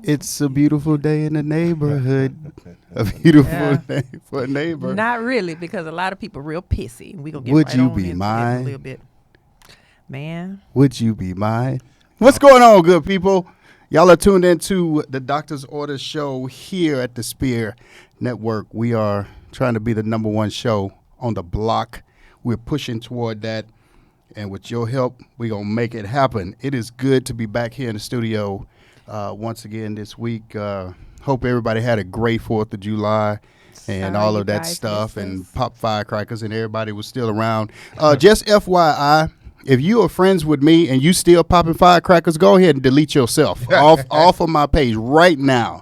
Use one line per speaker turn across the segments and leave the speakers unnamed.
It's a beautiful day in the neighborhood. A beautiful day for a neighbor.
Not really, because a lot of people real pissy. We gonna get
Would
right
you
on
be
into it
mine?
a little bit. Man,
Would you be mine? What's going on, good people? Y'all are tuned into the Doctor's Orders show here at the Spear Network. We are trying to be the number one show on the block. We're pushing toward that. And with your help, we're going to make it happen. It is good to be back here in the studio once again this week. Hope everybody had a great 4th of July and
sorry
all
you
of that
guys
stuff
missed
and
us.
pop firecrackers and everybody was still around. Just FYI, if you are friends with me and you still popping firecrackers, go ahead and delete yourself off of my page right now.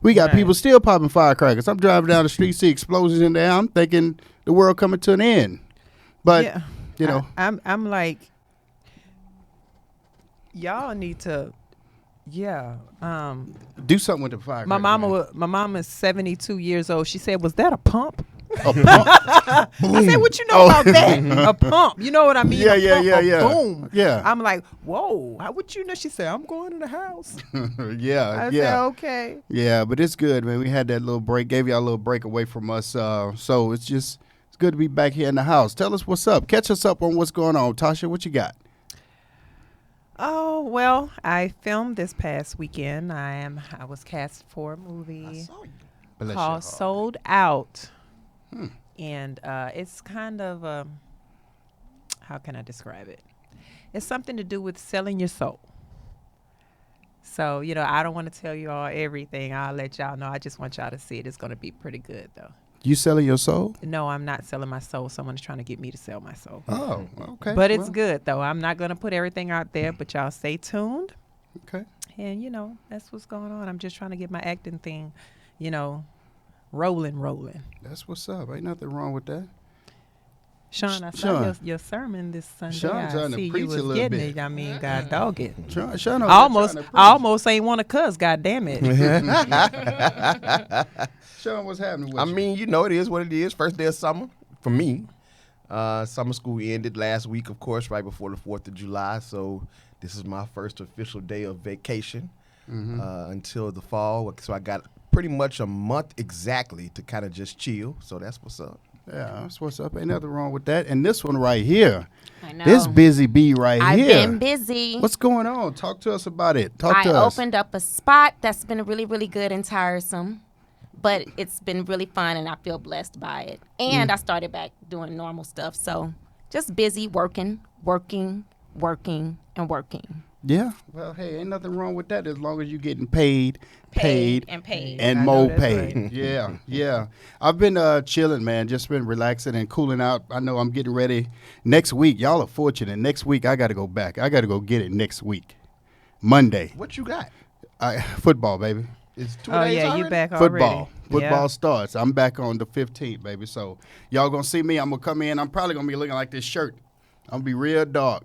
We got
Right.
people still popping firecrackers. I'm driving down the street, see explosions in there. I'm thinking the world coming to an end. But,
yeah,
you know.
I'm like, y'all need to, yeah.
Do something with the firecrackers.
My mama is 72 years old. She said, "Was that a pump?"
A pump.
I said, "What you know about that? A pump? You know what I mean?
Yeah,
a
yeah,
pump,
yeah,
a
yeah.
Boom.
Yeah.
I'm like, whoa. How would you know? She said, "I'm going to the house."
Yeah,
I
yeah.
said, "Okay."
Yeah, but it's good, man. We had that little break, gave y'all a little break away from us. So it's good to be back here in the house. Tell us what's up. Catch us up on what's going on. Tasha, what you got?
Oh, well, I filmed this past weekend. I was cast for a movie
Bless your
called
heart.
Sold Out.
Hmm.
And it's kind of, how can I describe it? It's something to do with selling your soul. So, I don't want to tell you all everything. I'll let y'all know. I just want y'all to see it. It's going to be pretty good, though.
You selling your soul?
No, I'm not selling my soul. Someone's trying to get me to sell my soul.
Oh, okay.
But it's
Well,
good, though. I'm not going to put everything out there, but y'all stay tuned.
Okay.
And, that's what's going on. I'm just trying to get my acting thing, rolling.
That's what's up. Ain't nothing wrong with that.
Sean, I
Sean.
saw your sermon this Sunday.
Sean's trying
I
to
see
preach
you
a
was
little
getting
bit.
it. I mean, God dog it.
Sean
I
over there
almost,
trying to
I almost ain't want to cuss. God damn it.
preach. Sean, what's happening with
I
you?
mean, it is what it is. First day of summer for me. Summer school ended last week, of course, right before the 4th of July. So this is my first official day of vacation until the fall. So I got pretty much a month exactly to kind of just chill. So that's what's up.
Yeah, that's what's up. Ain't nothing wrong with that. And this one right here,
I know.
this busy bee right
I've
here.
been busy.
What's going on? Talk to us about it. Talk
I
to us.
opened up a spot that's been really, really good and tiresome, but it's been really fun and I feel blessed by it. And I started back doing normal stuff. So just busy working.
Yeah. Well, hey, ain't nothing wrong with that as long as you're getting paid,
Paid.
and
I know
more
that's
paid.
right.
Yeah, yeah. I've been chilling, man. Just been relaxing and cooling out. I know I'm getting ready next week. Y'all are fortunate. Next week, I got to go back. I got to go get it next week, Monday.
What you got?
Football, baby.
It's 2
Oh,
days
yeah,
already?
you back already.
Football
Yeah.
starts. I'm back on the 15th, baby. So y'all going to see me. I'm going to come in. I'm probably going to be looking like this shirt. I'm going to be real dark.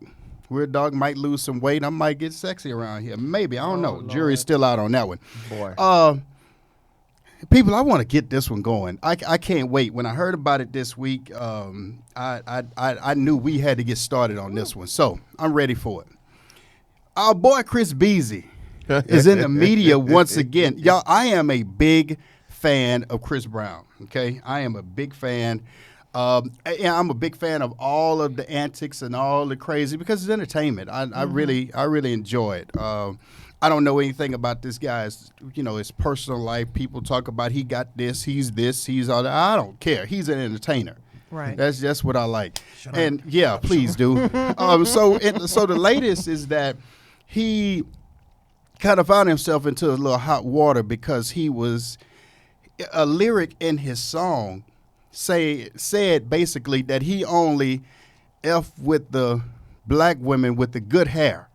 Real dog might lose some weight. I might get sexy around here. Maybe. I don't know.
Lord.
Jury's still out on that one.
Boy.
People, I want to get this one going. I can't wait. When I heard about it this week, I knew we had to get started on this one. So I'm ready for it. Our boy Chris Beasley is in the media once again. Y'all, I am a big fan of Chris Brown. Okay, I am a big fan. And I'm a big fan of all of the antics and all the crazy because it's entertainment. I really enjoy it. I don't know anything about this guy's, his personal life. People talk about he got this, he's all that. I don't care. He's an entertainer.
Right.
That's just what I like. And yeah, please do. So the latest is that he kind of found himself into a little hot water because he was a lyric in his song said basically that he only F with the black women with the good hair.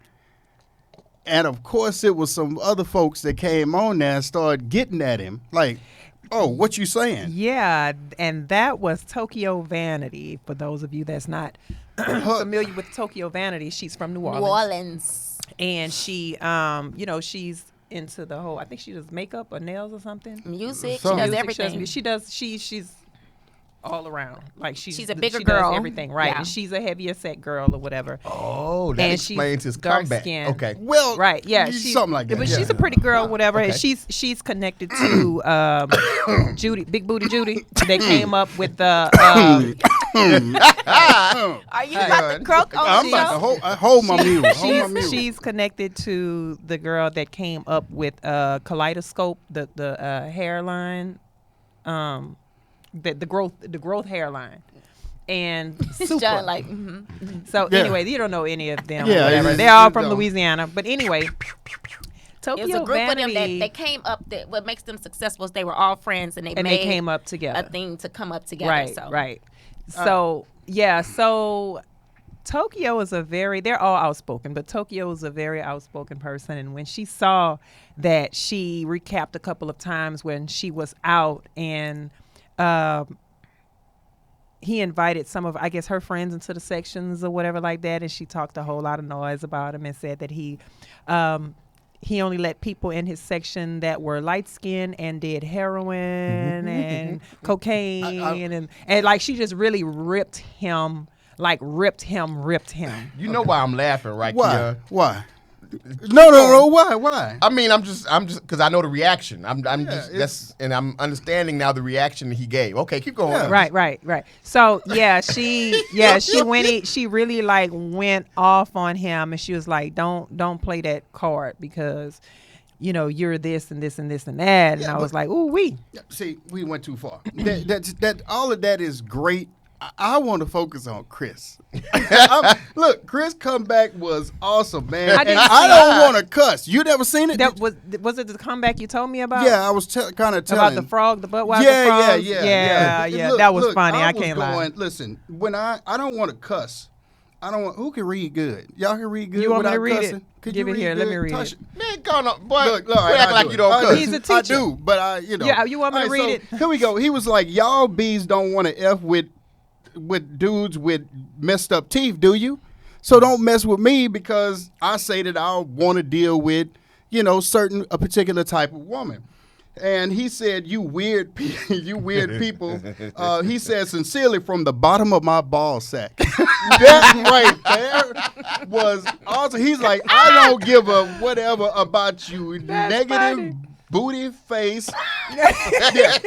And of course it was some other folks that came on there and started getting at him. Like, Oh, what you saying?
Yeah, and that was Tokyo Vanity. For those of you that's not familiar with Tokyo Vanity, she's from New Orleans.
New Orleans.
And she, she's into the whole. I think she does makeup or nails or something.
Music. She
Some-
does
Music,
everything.
She does. She's all around. Like
She's a bigger
she
girl.
Does everything right,
Yeah.
and she's a heavier set girl or whatever.
Oh, that
And she's
explains his
dark
comeback.
skin.
Okay.
Well,
Right. Yeah.
something like that.
But
yeah.
she's a pretty girl, whatever.
Okay.
She's connected to Judy, Big Booty Judy. They came up with the.
Are you about to croak on
I'm
the
about to
show?
hold my mule. Hold my mule.
She's connected to the girl that came up with Kaleidoscope, the hairline, the growth hairline, and super.
John, like,
So
Yeah.
anyway, you don't know any of them.
Yeah,
Whatever.
it's-
They're all
you
from
don't.
Louisiana. But anyway, Tokyo
it was a group
Vanity,
of them that they came up. That what makes them successful is they were all friends and they
and
made
they came up together.
a thing to come up together.
Right,
so.
right. So yeah, so Tokyo is they're all outspoken, but Tokyo is a very outspoken person. And when she saw that, she recapped a couple of times when she was out and he invited some of, I guess, her friends into the sections or whatever like that. And she talked a whole lot of noise about him and said that he only let people in his section that were light skinned and did heroin and cocaine and like she just really ripped him.
You know why I'm laughing, right?
Why?
Kia?
Why? No. Why?
I mean, I'm just because I know the reaction. I'm just
it's-
and I'm understanding now the reaction he gave. Okay, keep going.
Yeah.
Right. So she really like went off on him and she was like, don't play that card because you're this and this and this and that. And
Yeah,
I was
but-
like, ooh wee.
See, we went too far. that all of that is great. I want to focus on Chris. Look, Chris' comeback was awesome, man.
I
And
didn't
I
see
don't want to cuss. You never seen it?
That was it the comeback you told me about?
Yeah, I was kind of telling.
About the frog, the Budweiser
Yeah.
frogs? Yeah.
Look,
That was
look,
funny. I
was
can't lie.
Listen, when I don't want to cuss. I don't want. Who can read good? Y'all can read good.
You want me
without
to read it?
cussing? Could
Give
you
it here. Let me read
Tasha?
it.
Man, go on, boy.
Look,
Quit
I
acting like
do
you
it.
don't
I
cuss.
do.
He's a
I
teacher.
do, but
Yeah, you want me to read it?
Here we go. He was like, y'all bees don't want to F with dudes with messed up teeth, do you? So don't mess with me because I say that I want to deal with, a particular type of woman. And he said, you weird people. He said, sincerely from the bottom of my ball sack. That right there was awesome. He's like, I don't give a whatever about you.
That's
Negative
funny.
booty face. Yeah.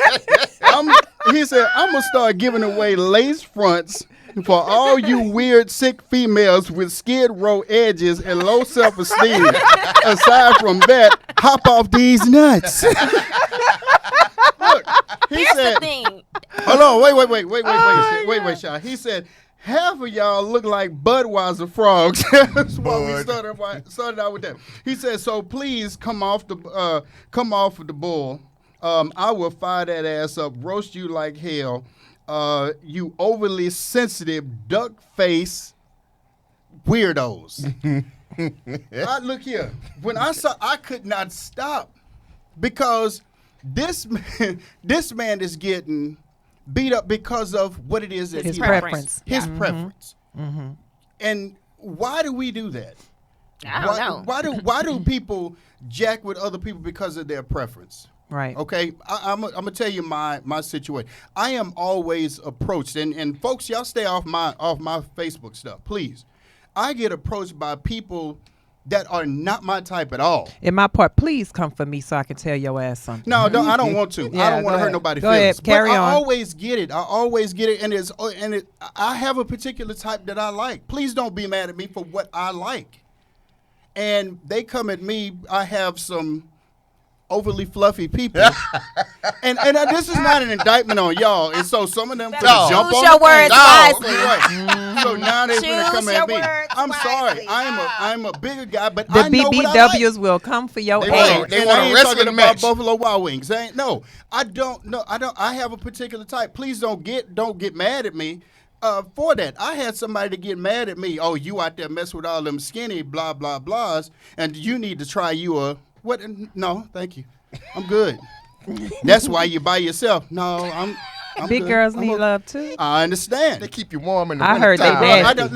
He said, I'm going to start giving away lace fronts for all you weird, sick females with skid row edges and low self-esteem. Aside from that, hop off these nuts. Look, he
Here's
said,
the thing.
hold on, wait, Shy. He said, half of y'all look like Budweiser frogs. That's why we started out with that. He said, so please come off the bull. I will fire that ass up, roast you like hell. You overly sensitive, duck face weirdos. Look here. When I saw, I could not stop because this man is getting beat up because of what it is that
His
he
preference.
His preference. And why do we do that?
I don't know.
Why do people jack with other people because of their preference?
Right.
Okay, I'm gonna tell you my situation. I am always approached, and folks, y'all stay off my Facebook stuff, please. I get approached by people that are not my type at all.
In my part, please come for me so I can tell your ass something.
No, I don't want to.
Yeah,
I don't want
go
to hurt
ahead.
nobody's
Go
feelings.
ahead, carry
but
on.
I always get it, and I have a particular type that I like. Please don't be mad at me for what I like. And they come at me. I have some overly fluffy people, and this is not an indictment on y'all. And so some of them
Better
just jump
choose
on
your
the
words
thing.
wisely.
Right. So now they're gonna
Choose
come
your
at me.
words
I'm sorry.
wisely.
I'm a bigger guy, but
The
I know what I like.
BBWs will come for your
They
ass.
will.
They
And
want
I
a
ain't
wrestling
talking
match.
about Buffalo Wild Wings. I don't know. I have a particular type. Please don't get mad at me for that. I had somebody to get mad at me. Oh, you out there messing with all them skinny blah blah blahs, and you need to try you a what? No, thank you. I'm good. That's why you by yourself. No, I'm
Big
good.
girls
I'm
need
okay.
love too.
I understand.
They keep you warm in the
I heard they
wintertime.
nasty.
I don't,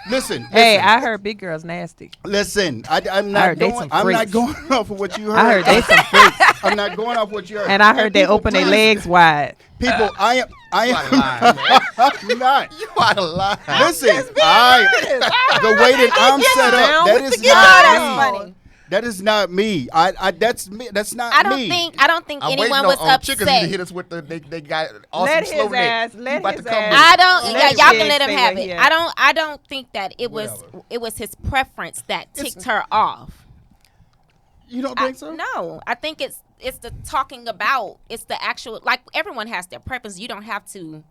listen.
Hey, I heard big girls nasty.
Listen, I'm
I
not
heard they
going.
some
I'm not
freaks.
going off of what you heard.
I heard they some freaks,
I'm not going off what you heard.
and I heard they
people,
open their
please,
legs wide.
People, I am.
You out of line, man.
I'm not.
You out of line.
Listen, the way that I'm set up, that is
Oh,
not
that's
me.
funny.
That is not me. That's me. That's not
I don't
me.
think
I'm
anyone
waiting
was
on Chickens to
upset.
hit us with the they got awesome
Let
slow
his
neck.
ass-
He
let
about
his
to come
ass-
with
I
it.
don't.
Let
Yeah,
his
y'all
legs
can let him
stay
have
where
it.
he at.
I don't think that it was.
Whatever.
It was his preference that ticked her off.
You don't think so?
No, I think it's the talking about. It's the actual. Like everyone has their preference. You don't have to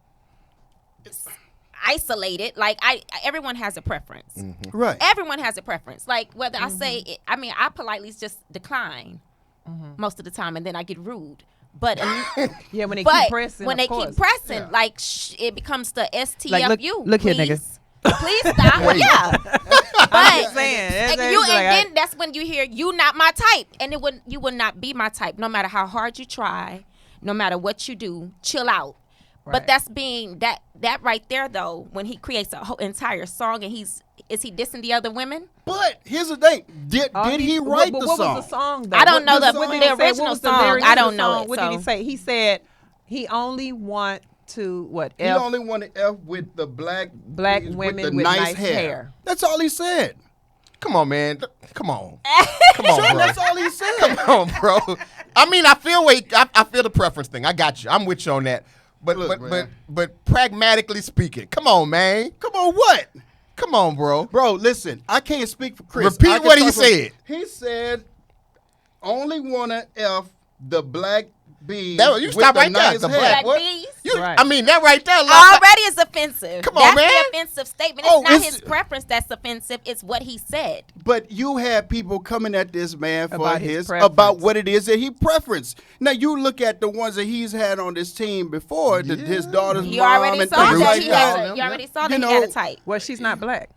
isolate it. Like everyone has a preference.
Right.
Everyone has a preference. Like whether I say, I mean, I politely just decline most of the time, and then I get rude. But
Yeah, when they
but
keep pressing,
when
of
they
course.
keep pressing,
Yeah.
like it becomes the STFU.
Like, look here, nigga.
Please stop. Yeah. But
saying,
and
that's
you
like,
and then that's when you hear you not my type, and you would not be my type, no matter how hard you try, no matter what you do. Chill out.
Right.
But that's being that right there though. When he creates a whole entire song, and is he dissing the other women?
But here's the thing. Did he write
what,
the
what
song?
was the song though?
I don't know
the
the
song?
What did he say? What
original
was the
song.
lyrics
I
to the
don't know
song?
it.
What
so.
did he say? He said he only want to what?
He
F
only wanted F with the black
women
the
with
nice
nice
hair.
hair.
That's all he said.
Come on, man. Come on. Come on,
Sean,
bro.
that's all he said.
Come on, bro. I mean, I feel the preference thing. I got you. I'm with you on that. But
Look, man.
but pragmatically speaking, come on, man.
Come on, what?
Come on, bro.
Bro, listen, I can't speak for Chris.
Repeat
I can
what he
talk for-
said.
He said, only wanna F the black bees
That, you
with
stop
the
right there.
nice
The
hair.
black what?
bees?
You,
Right.
I mean, that right there.
Already is offensive.
Come on,
that's
man.
the offensive statement. It's
Oh,
not
it's-
his preference that's offensive. It's what he said.
But you had people coming at this man for
About his
about
preference.
what it is that he preference. Now you look at the ones that he's had on this team before, his daughter's
You
mom
already
and
saw
things
that
like
he
that.
had. You already saw that
You
he had
know,
a type.
Well, she's not black.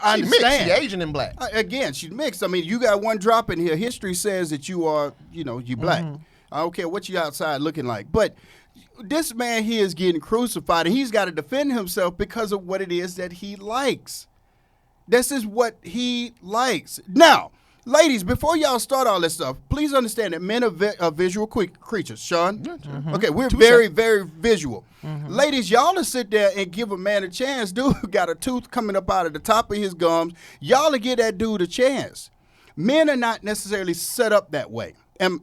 I
She mixed.
understand.
She Asian and black.
Again, she's mixed. I mean, you got one drop in here. History says that you are, you black. I don't care what you outside looking like. But this man here is getting crucified, and he's got to defend himself because of what it is that he likes. This is what he likes. Now, ladies, before y'all start all this stuff, please understand that men are visual creatures. Sean? Okay, we're very, very visual. Ladies, y'all to sit there and give a man a chance. Dude got a tooth coming up out of the top of his gums. Y'all to give that dude a chance. Men are not necessarily set up that way. And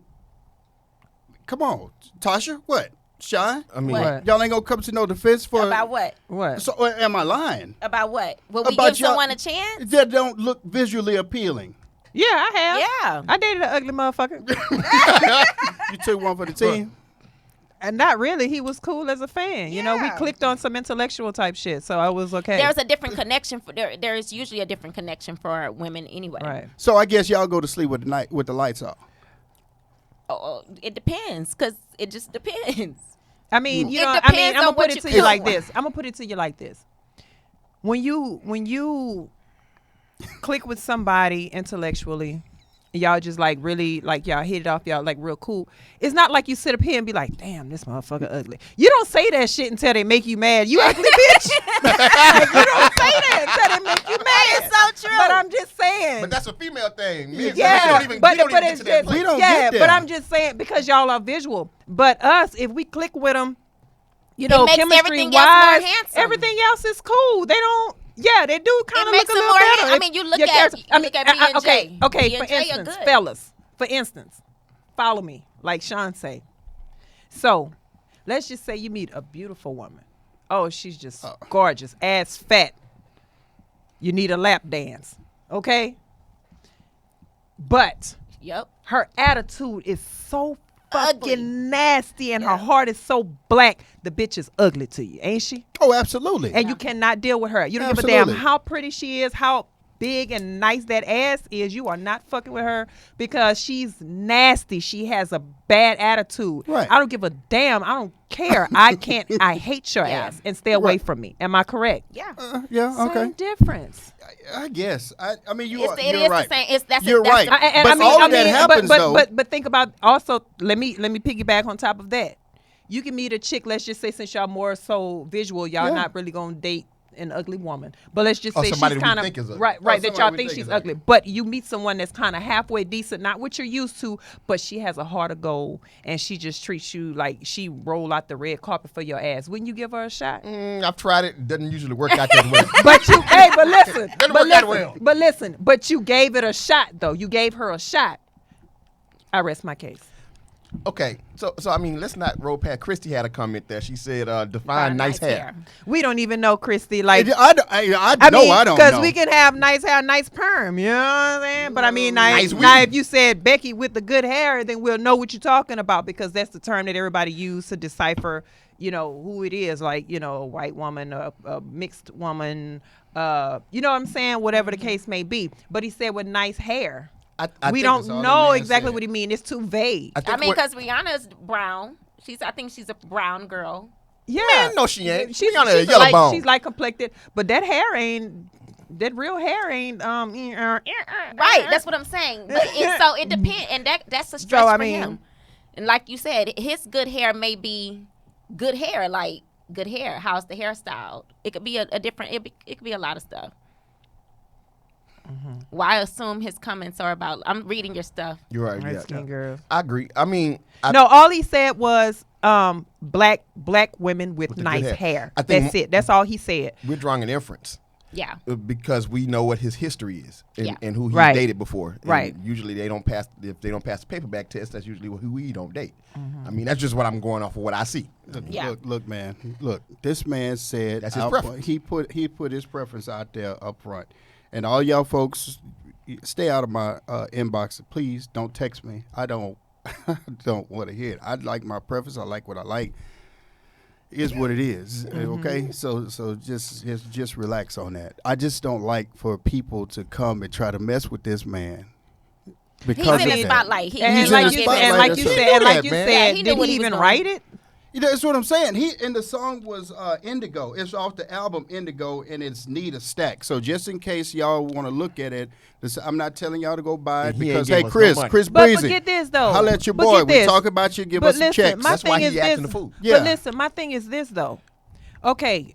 come on, Tasha, what? Sean?
I mean,
What?
Y'all ain't gonna come to no defense for
About what?
What?
So am I lying?
About what? Will we
About
give
y'all-
someone a chance?
That don't look visually appealing.
Yeah, I have.
Yeah.
I dated an ugly motherfucker.
You took one for the team.
And not really. He was cool as a fan. You know, we
Yeah.
clicked on some intellectual type shit, so I was okay.
There's a different connection for there is usually a different connection for women anyway.
Right.
So I guess y'all go to sleep with the lights off.
Oh, it depends because it just depends.
I mean, you
It
know, I'm
depends
gonna
on
put
what
it
you
to you
cook.
like this. I'm gonna put it to you like this. When you click with somebody intellectually, and y'all just like really like y'all hit it off, y'all like real cool. It's not like you sit up here and be like, "Damn, this motherfucker ugly." You don't say that shit until they make you mad. You ugly bitch. Like, you don't say that until they make you mad.
It's so true.
But I'm just saying.
but that's a female thing. Men,
Yeah,
we don't even
but
get
it's
to that
just
place.
We don't
yeah.
get there.
But I'm just saying because y'all are visual. But us, if we click with them, you know,
makes
chemistry
everything else more
wise,
handsome.
everything else is cool. They don't. Yeah, they do kind of
makes
look a
them
little
more
better.
hand- I mean, you look
Your
at-
character-
you
I mean,
look at B&J.
okay.
B&J
For
are
instance,
good.
fellas. For instance, follow me, like Sean say. So, let's just say you meet a beautiful woman. Oh, she's just gorgeous, ass fat. You need a lap dance, okay? But
Yep.
her attitude is so fucking
Ugly.
nasty and her
Yeah.
heart is so black. The bitch is ugly to you, ain't she?
Oh, absolutely.
And you cannot deal with her. You don't give a damn
Absolutely.
how pretty she is, how big and nice that ass is, you are not fucking with her because she's nasty. She has a bad attitude.
Right.
I don't give a damn. I don't care. I hate your
Yeah.
ass and stay away
Right.
from me. Am I correct?
Yeah.
Yeah, okay.
Same difference.
I guess. I mean,
It's,
you're
it is
right.
the same. That's
You're right.
The,
But all of that happens,
but,
though.
But think about also. Let me piggyback on top of that. You can meet a chick. Let's just say since y'all more so visual, y'all
Yeah.
not really gonna date an ugly woman. But let's just
Or
say
somebody
she's
that we
kind
think is
of
ugly.
right,
Or
that
somebody
y'all
we
think
think
she's
is
ugly.
ugly.
But you meet someone that's kind of halfway decent, not what you're used to, but she has a heart of gold, and she just treats you like she roll out the red carpet for your ass. Wouldn't you give her a shot?
I've tried it. It doesn't usually work out that well.
But you, hey, but listen,
Doesn't
but
work out
listen,
well.
but listen, but you gave it a shot though. You gave her a shot. I rest my case.
Okay, so I mean, let's not roll past. Christy had a comment there. She said, "Define nice hair."
We don't even know Christy. Like,
I don't
because
know.
we can have nice hair, nice perm. You know what I'm saying? But I mean,
Nice
now
weave.
if you said Becky with the good hair, then we'll know what you're talking about because that's the term that everybody use to decipher, you know, who it is. Like, you know, a white woman, a mixed woman. You know what I'm saying? Whatever the case may be. But he said with nice hair.
I
We
think
don't
that's all that
know
man
exactly
said.
what he mean. It's too vague.
I think
I mean,
what-
because Rihanna's brown. I think she's a brown girl.
Yeah.
Man, no, she ain't.
She's,
Rihanna a
she's
yellow
like,
bone.
she's like complected, but that hair ain't. That real hair ain't.
Right. That's what I'm saying. But it depends, and that's a stretch
So, I
for
mean-
him. And like you said, his good hair may be good hair, like good hair. How's the hairstyle? It could be a different. It could be a lot of stuff. Well, I assume his comments are about. I'm reading your stuff.
You're right.
Light
Yeah,
skin girls.
I agree. I mean,
No, all he said was black women with
With the good
nice
hair.
hair.
I think
That's it. That's all he said.
we're drawing an inference
Yeah.
because we know what his history is and,
Yeah.
and who he's
Right.
dated before. And
Right.
usually they don't pass. If they don't pass the paperback test, that's usually who we don't date. I mean, that's just what I'm going off of what I see.
Yeah.
Look, man. Look, this man said
That's his
out-
preference.
He put his preference out there up front, and all y'all folks, stay out of my inbox. Please don't text me. I don't don't want to hear it. I like my preference. I like what I like. Is what it is. Okay, so just relax on that. I just don't like for people to come and try to mess with this man because
He's in
of
the
that.
spotlight.
And
He's in
like
the
you
spotlight.
said, and like you
He
said,
knew
and like
that,
you
man.
Yeah,
said,
he knew
did
what
he
he was
even
doing.
write it?
You know, that's what I'm saying. And the song was Indigo. It's off the album Indigo, and it's Nita Stack. So just in case y'all want to look at it, I'm not telling y'all to go buy it
And he ain't
because,
give
hey,
us no
Chris,
money.
Chris
But
Breezy,
get this though.
holla at your
But
boy.
get
We
this.
talk about you. Give
But
us some
listen,
checks.
my
That's why
thing
he
is
acting
this.
the fool.
Yeah.
But listen, my thing is this though. Okay,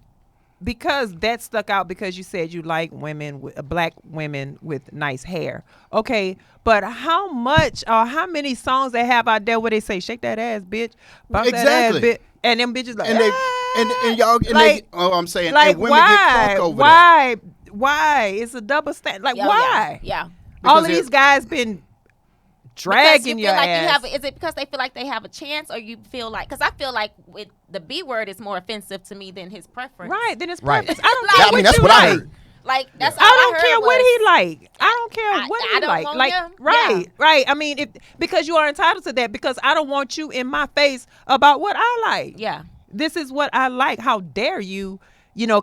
because that stuck out because you said you like women, black women with nice hair. Okay, but how much or how many songs they have out there where they say "shake that ass, bitch," bounce that ass,
Exactly.
bitch, and them bitches like,
and they
"Ah."
and y'all and
like,
I'm saying,
like
and women
why?
get crunk over that.
Why? It's a double standard. Like
Yeah,
why?
Yeah.
All
Because
of these guys been dragging
Because you
your
feel like
ass.
you have. Is it because they feel like they have a chance, or you feel like? Because I feel like with the B word is more offensive to me than his preference.
Right, then it's
Right.
preference. I don't
Like,
care
I mean,
what
that's
you
what
like.
I heard.
Like that's all
I don't
heard
care what
was-
he like. I don't care what
I
he
don't
like.
want
Like
him.
right,
Yeah.
right. I mean, if because you are entitled to that because I don't want you in my face about what I like.
Yeah.
This is what I like. How dare you,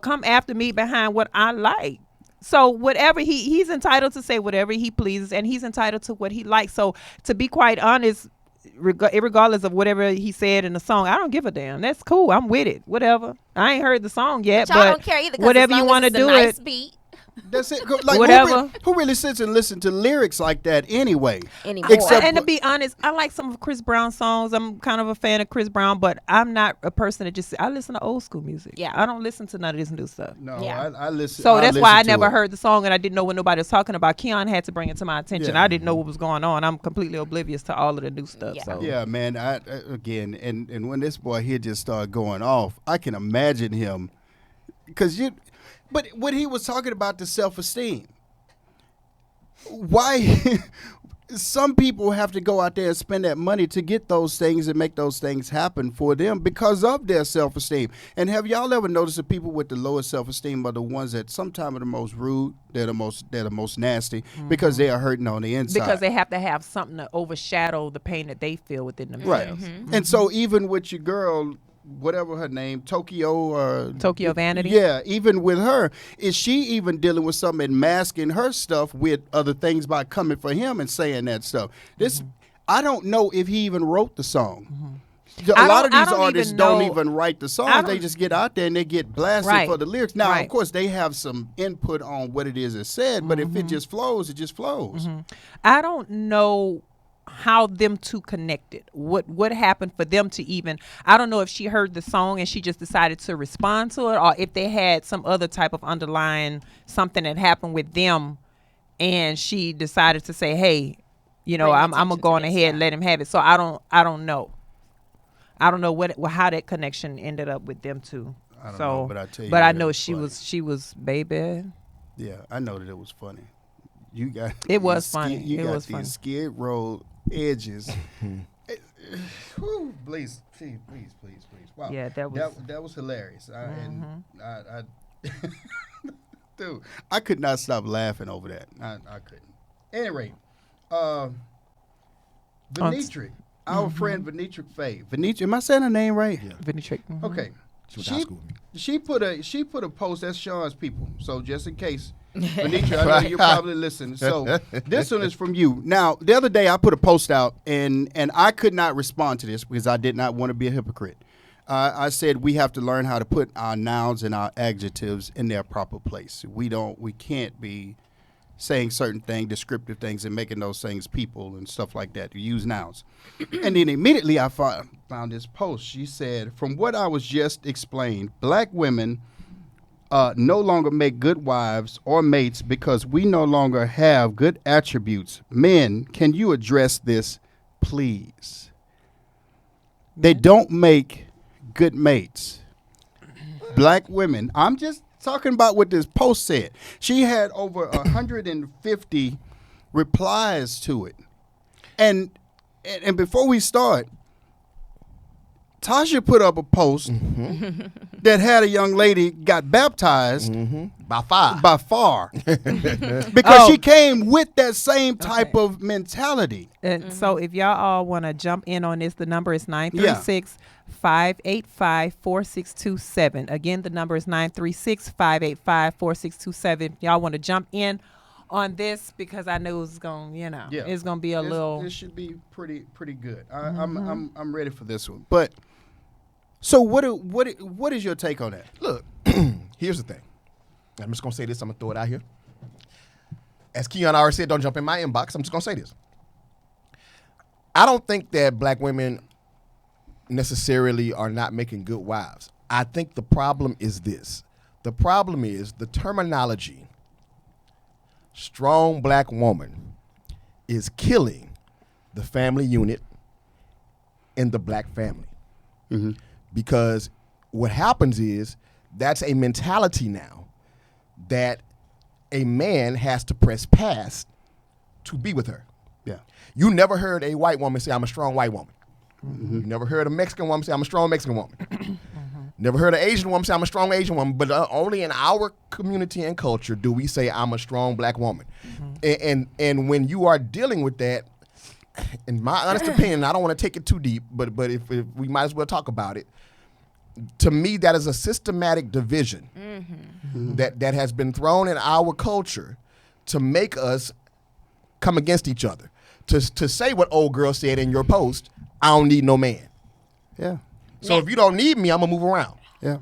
come after me behind what I like. So whatever he's entitled to say whatever he pleases and he's entitled to what he likes. So to be quite honest, regardless of whatever he said in the song, I don't give a damn. That's cool. I'm with it. Whatever. I ain't heard the song yet,
Y'all
but
don't care either. 'Cause
whatever
as
you
long
want to
as it's a
do
nice
it.
beat
That's it. Like,
Whatever.
Who really sits and listens to lyrics like that anyway?
anymore.
Except-
And to be honest, I like some of Chris Brown's songs. I'm kind of a fan of Chris Brown, but I'm not a person that just I listen to old school music.
Yeah.
I don't listen to none of this new stuff.
No,
Yeah.
I listen.
So that's why I
listen to
never
it.
heard the song and I didn't know what nobody was talking about. Keon had to bring it to my attention.
Yeah.
I didn't know what was going on. I'm completely oblivious to all of the new stuff.
Yeah.
So
Yeah, man. Again, and when this boy here just started going off, I can imagine him, but when he was talking about the self-esteem, why? Some people have to go out there and spend that money to get those things and make those things happen for them because of their self-esteem. And have y'all ever noticed that people with the lowest self-esteem are the ones that sometimes are the most rude, they're the most nasty because they are hurting on the inside.
because they have to have something to overshadow the pain that they feel within themselves.
Right. And so even with your girl whatever her name, Tokyo
Vanity.
Yeah, even with her, is she even dealing with something and masking her stuff with other things by coming for him and saying that stuff? This, I don't know if he even wrote the song. A lot of these artists don't even write the songs. They just get out there and they get blasted for the lyrics. Now, of course, they have some input on what it is that's said, but if it just flows, it just flows.
I don't know how them two connected. What happened for them to even, I don't know if she heard the song and she just decided to respond to it, or if they had some other type of underlying something that happened with them and she decided to say, hey, I'm gonna go on ahead and let him have it. So I don't know. I don't know how that connection ended up with them two.
I don't know, but I tell you,
I know she was baby.
Yeah, I know that it was funny. You got
it was funny.
You
it
got
was
these
funny.
Skid Row edges. Please. Wow.
Yeah,
that was hilarious. Dude, I could not stop laughing over that. I couldn't. At any rate, Venetric. Our friend Venetric Faye. Venetric, am I saying her name right?
Yeah. Venetric.
Okay.
She went to high school with me.
She put a post. That's Sean's people. So just in case, Venetric, I know you're probably listening. So this one is from you. Now, the other day I put a post out and I could not respond to this because I did not want to be a hypocrite. I said we have to learn how to put our nouns and our adjectives in their proper place. We can't be saying certain things, descriptive things, and making those things people and stuff like that. To use nouns. And then immediately I found this post. She said, from what I was just explained, black women no longer make good wives or mates because we no longer have good attributes. Men, can you address this, please? They don't make good mates. Black women, I'm just talking about what this post said. She had over 150 replies to it. And before we start, Tasha put up a post that had a young lady got baptized
By far.
because she came with that same type of mentality.
And so if y'all all want to jump in on this, the number is 936-585-4627. Again, the number is 936-585-4627. Y'all want to jump in on this because I know it's going, it's going to be a little.
This should be pretty good. I'm ready for this one. But so what is your take on that?
Look, here's the thing. I'm just going to say this. I'm going to throw it out here. As Keon already said, don't jump in my inbox. I'm just going to say this. I don't think that black women necessarily are not making good wives. I think the problem is this. The problem is the terminology strong black woman is killing the family unit in the black family. Because what happens is that's a mentality now that a man has to press past to be with her.
Yeah.
You never heard a white woman say, I'm a strong white woman. You never heard a Mexican woman say, I'm a strong Mexican woman. Never heard an Asian woman say, I'm a strong Asian woman. But only in our community and culture do we say, I'm a strong black woman. And when you are dealing with that, in my honest opinion, I don't want to take it too deep, but if we might as well talk about it. To me, that is a systematic division that has been thrown in our culture to make us come against each other. To say what old girl said in your post, I don't need no man.
Yeah.
So if you don't need me, I'm going to move around.
Yeah.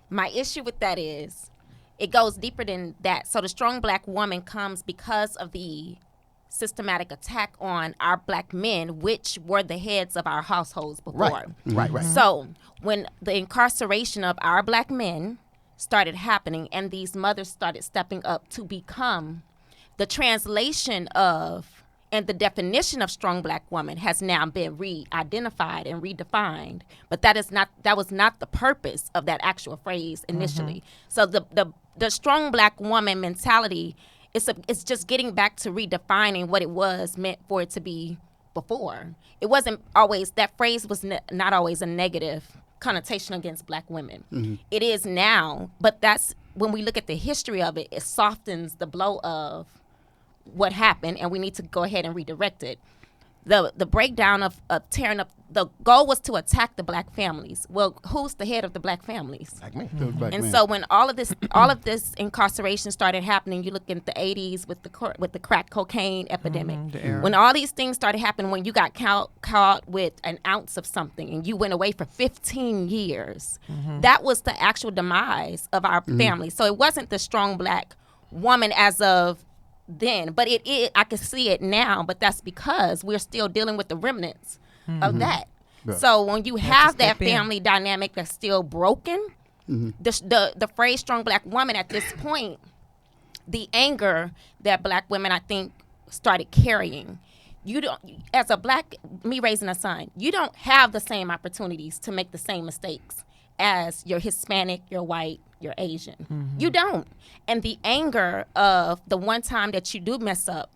My issue with that is it goes deeper than that. So the strong black woman comes because of the systematic attack on our black men, which were the heads of our households before.
Right.
So when the incarceration of our black men started happening and these mothers started stepping up to become the translation of and the definition of strong black woman has now been re-identified and redefined. But that was not the purpose of that actual phrase initially. So the strong black woman mentality, it's just getting back to redefining what it was meant for it to be before. It wasn't always, that phrase was not always a negative connotation against black women. It is now, but that's when we look at the history of it, it softens the blow of what happened, and we need to go ahead and redirect it. the breakdown of tearing up. The goal was to attack the black families. Well, who's the head of the black families?
Like me.
The black
And
man.
so when all of this incarceration started happening, you look at the 80s with the crack cocaine epidemic.
the era.
When all these things started happening, when you got caught with an ounce of something and you went away for 15 years, that was the actual demise of our family. So it wasn't the strong black woman as of then, but I can see it now, but that's because we're still dealing with the remnants of that.
Yeah.
So when you have that
step in.
family dynamic that's still broken, the phrase strong black woman at this point, the anger that black women I think started carrying, you don't, as a black, me raising a son, you don't have the same opportunities to make the same mistakes as your Hispanic, your white, your Asian. You don't. And the anger of the one time that you do mess up,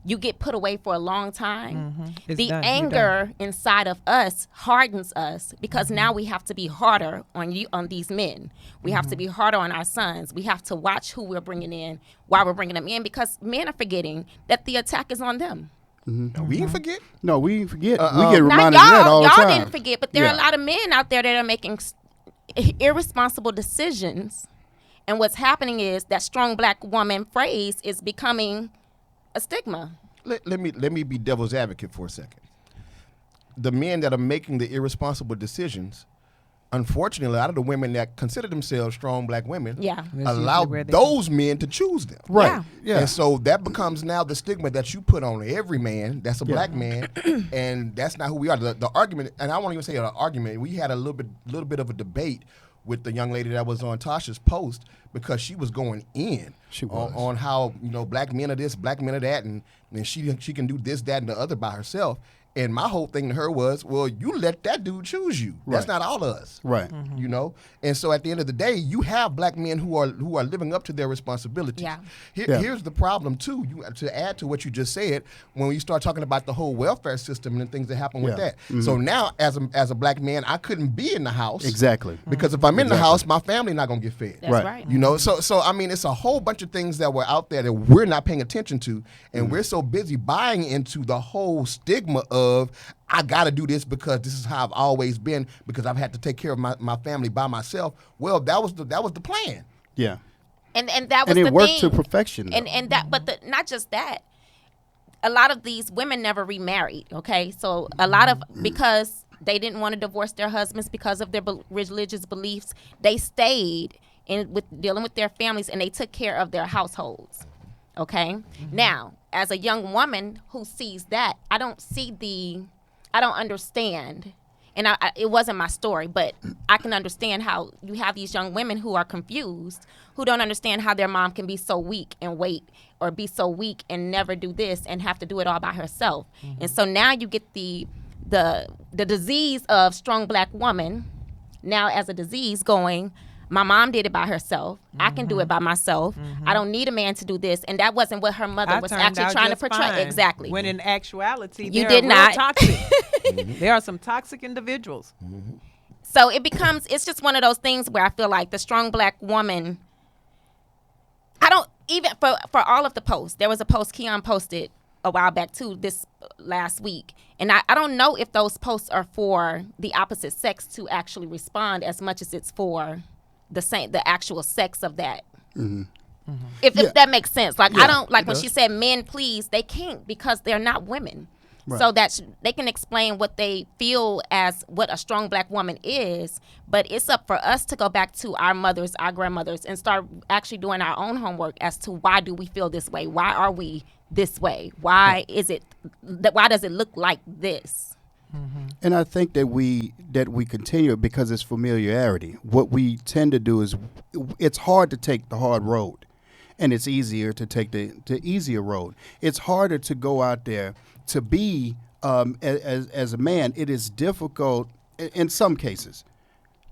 you get put away for a long time.
It's
The
done. You're
anger inside of us hardens us because now we have to be harder on these men. We have to be harder on our sons. We have to watch who we're bringing in, why we're bringing them in, because men are forgetting that the attack is on them.
No, we didn't forget.
No, we didn't forget. We
Not
get reminded of that all the
y'all
time.
didn't forget, but there are a
Yeah.
lot of men out there that are making irresponsible decisions. And what's happening is that strong black woman phrase is becoming a stigma.
Let me be devil's advocate for a second. The men that are making the irresponsible decisions, unfortunately, a lot of the women that consider themselves strong black women
Yeah.
That's
allow
usually where they-
those men to choose them.
Right.
Yeah.
Yeah.
And so that becomes now the stigma that you put on every man that's a black man, and that's not who we are. The argument, and I won't even say an argument. We had a little bit of a debate with the young lady that was on Tasha's post because she was going in
She was.
on how black men are this, black men are that, and she can do this, that, and the other by herself. And my whole thing to her was, well, you let that dude choose you. That's
Right.
not all of us.
Right.
And so at the end of the day, you have black men who are living up to their responsibilities.
Yeah.
Yeah.
Here's the problem too. To add to what you just said, when you start talking about the whole welfare system and the things that happen with
Yeah.
that. So now, as a black man, I couldn't be in the house
Exactly.
because if I'm in the house, my family not gonna get fed.
That's
Right.
right.
So I mean, it's a whole bunch of things that were out there that we're not paying attention to, and we're so busy buying into the whole stigma of I gotta do this because this is how I've always been because I've had to take care of my family by myself. Well, that was the plan.
Yeah.
And that was
And
the
it worked
thing.
to perfection. though.
And that, but not just that. A lot of these women never remarried. Okay, so a lot of because they didn't want to divorce their husbands because of their religious beliefs, they stayed with dealing with their families and they took care of their households. Okay, now as a young woman who sees that, I don't understand. And it wasn't my story, but I can understand how you have these young women who are confused, who don't understand how their mom can be so weak and wait, or be so weak and never do this and have to do it all by herself. And so now you get the disease of strong black woman now as a disease going, my mom did it by herself. I can do it by myself. I don't need a man to do this. And that wasn't what her mother
I
was
turned
actually
out
trying to
just
portray.
fine.
Exactly.
When in actuality,
You
they're
did
real
not.
toxic. There are some toxic individuals.
So it's just one of those things where I feel like the strong black woman, I don't even, for all of the posts, there was a post Keon posted a while back too, this last week. And I don't know if those posts are for the opposite sex to actually respond as much as it's for the actual sex of that. If that makes sense. Like, I don't, like when she said men please, they can't because they're not women.
Right.
So that they can explain what they feel as what a strong black woman is, but it's up for us to go back to our mothers, our grandmothers, and start actually doing our own homework as to why do we feel this way? Why are we this way? Why is it why does it look like this?
And I think that we continue because it's familiarity. What we tend to do is it's hard to take the hard road, and it's easier to take the easier road. It's harder to go out there to be as a man. It is difficult in some cases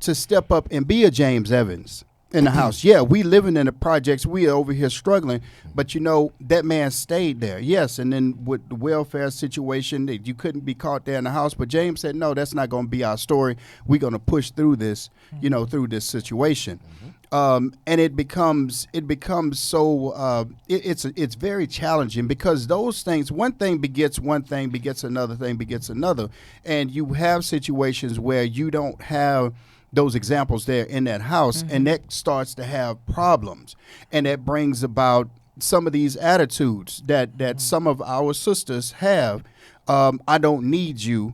to step up and be a James Evans in the house. Yeah, we living in the projects. We are over here struggling, but that man stayed there. Yes, and then with the welfare situation, that you couldn't be caught there in the house. But James said, no, that's not going to be our story. We're going to push through this, through this situation. and it becomes so it's very challenging because those things, one thing begets another thing begets another, and you have situations where you don't have those examples there in that house, and that starts to have problems, and that brings about some of these attitudes that some of our sisters have. I don't need you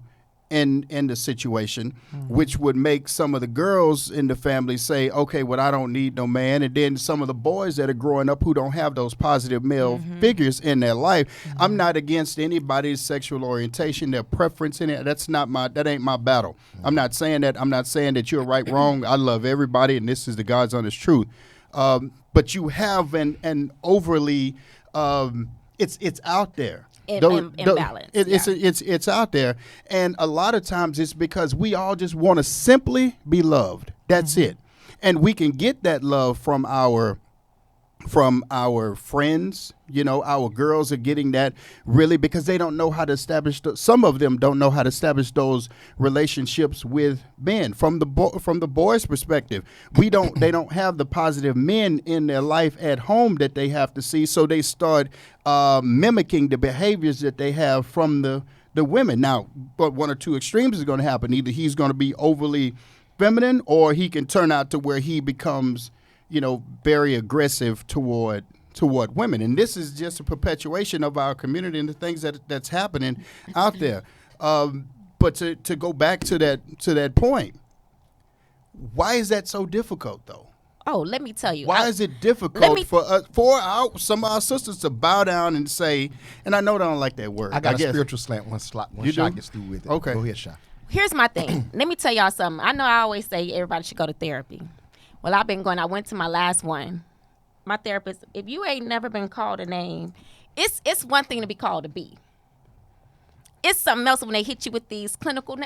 in the situation, which would make some of the girls in the family say, okay, well, I don't need no man. And then some of the boys that are growing up who don't have those positive male figures in their life. I'm not against anybody's sexual orientation, their preference in it. That ain't my battle. I'm not saying that you're right, wrong. I love everybody, and this is the God's honest truth. But you have an overly, it's out there.
Imbalance.
It's out there, and a lot of times it's because we all just want to simply be loved. That's it, and we can get that love from our friends. You know, our girls are getting that really because they don't know how to establish. Some of them don't know how to establish those relationships with men. From the boys' perspective, they don't have the positive men in their life at home that they have to see, so they start mimicking the behaviors that they have from the women. Now, but one or two extremes is going to happen. Either he's going to be overly feminine, or he can turn out to where he becomes, very aggressive toward women. And this is just a perpetuation of our community and the things that's happening out there. But to go back to that point, why is that so difficult, though?
Oh, let me tell you.
Why is it difficult for some of our sisters to bow down and say, and I know they don't like that word.
I got a spiritual slant one shot gets through with it.
Okay.
Go ahead, Shy.
Here's my thing. Let me tell y'all something. I know I always say everybody should go to therapy. Well, I went to my last one. My therapist, if you ain't never been called a name, it's one thing to be called a B. It's something else when they hit you with these clinical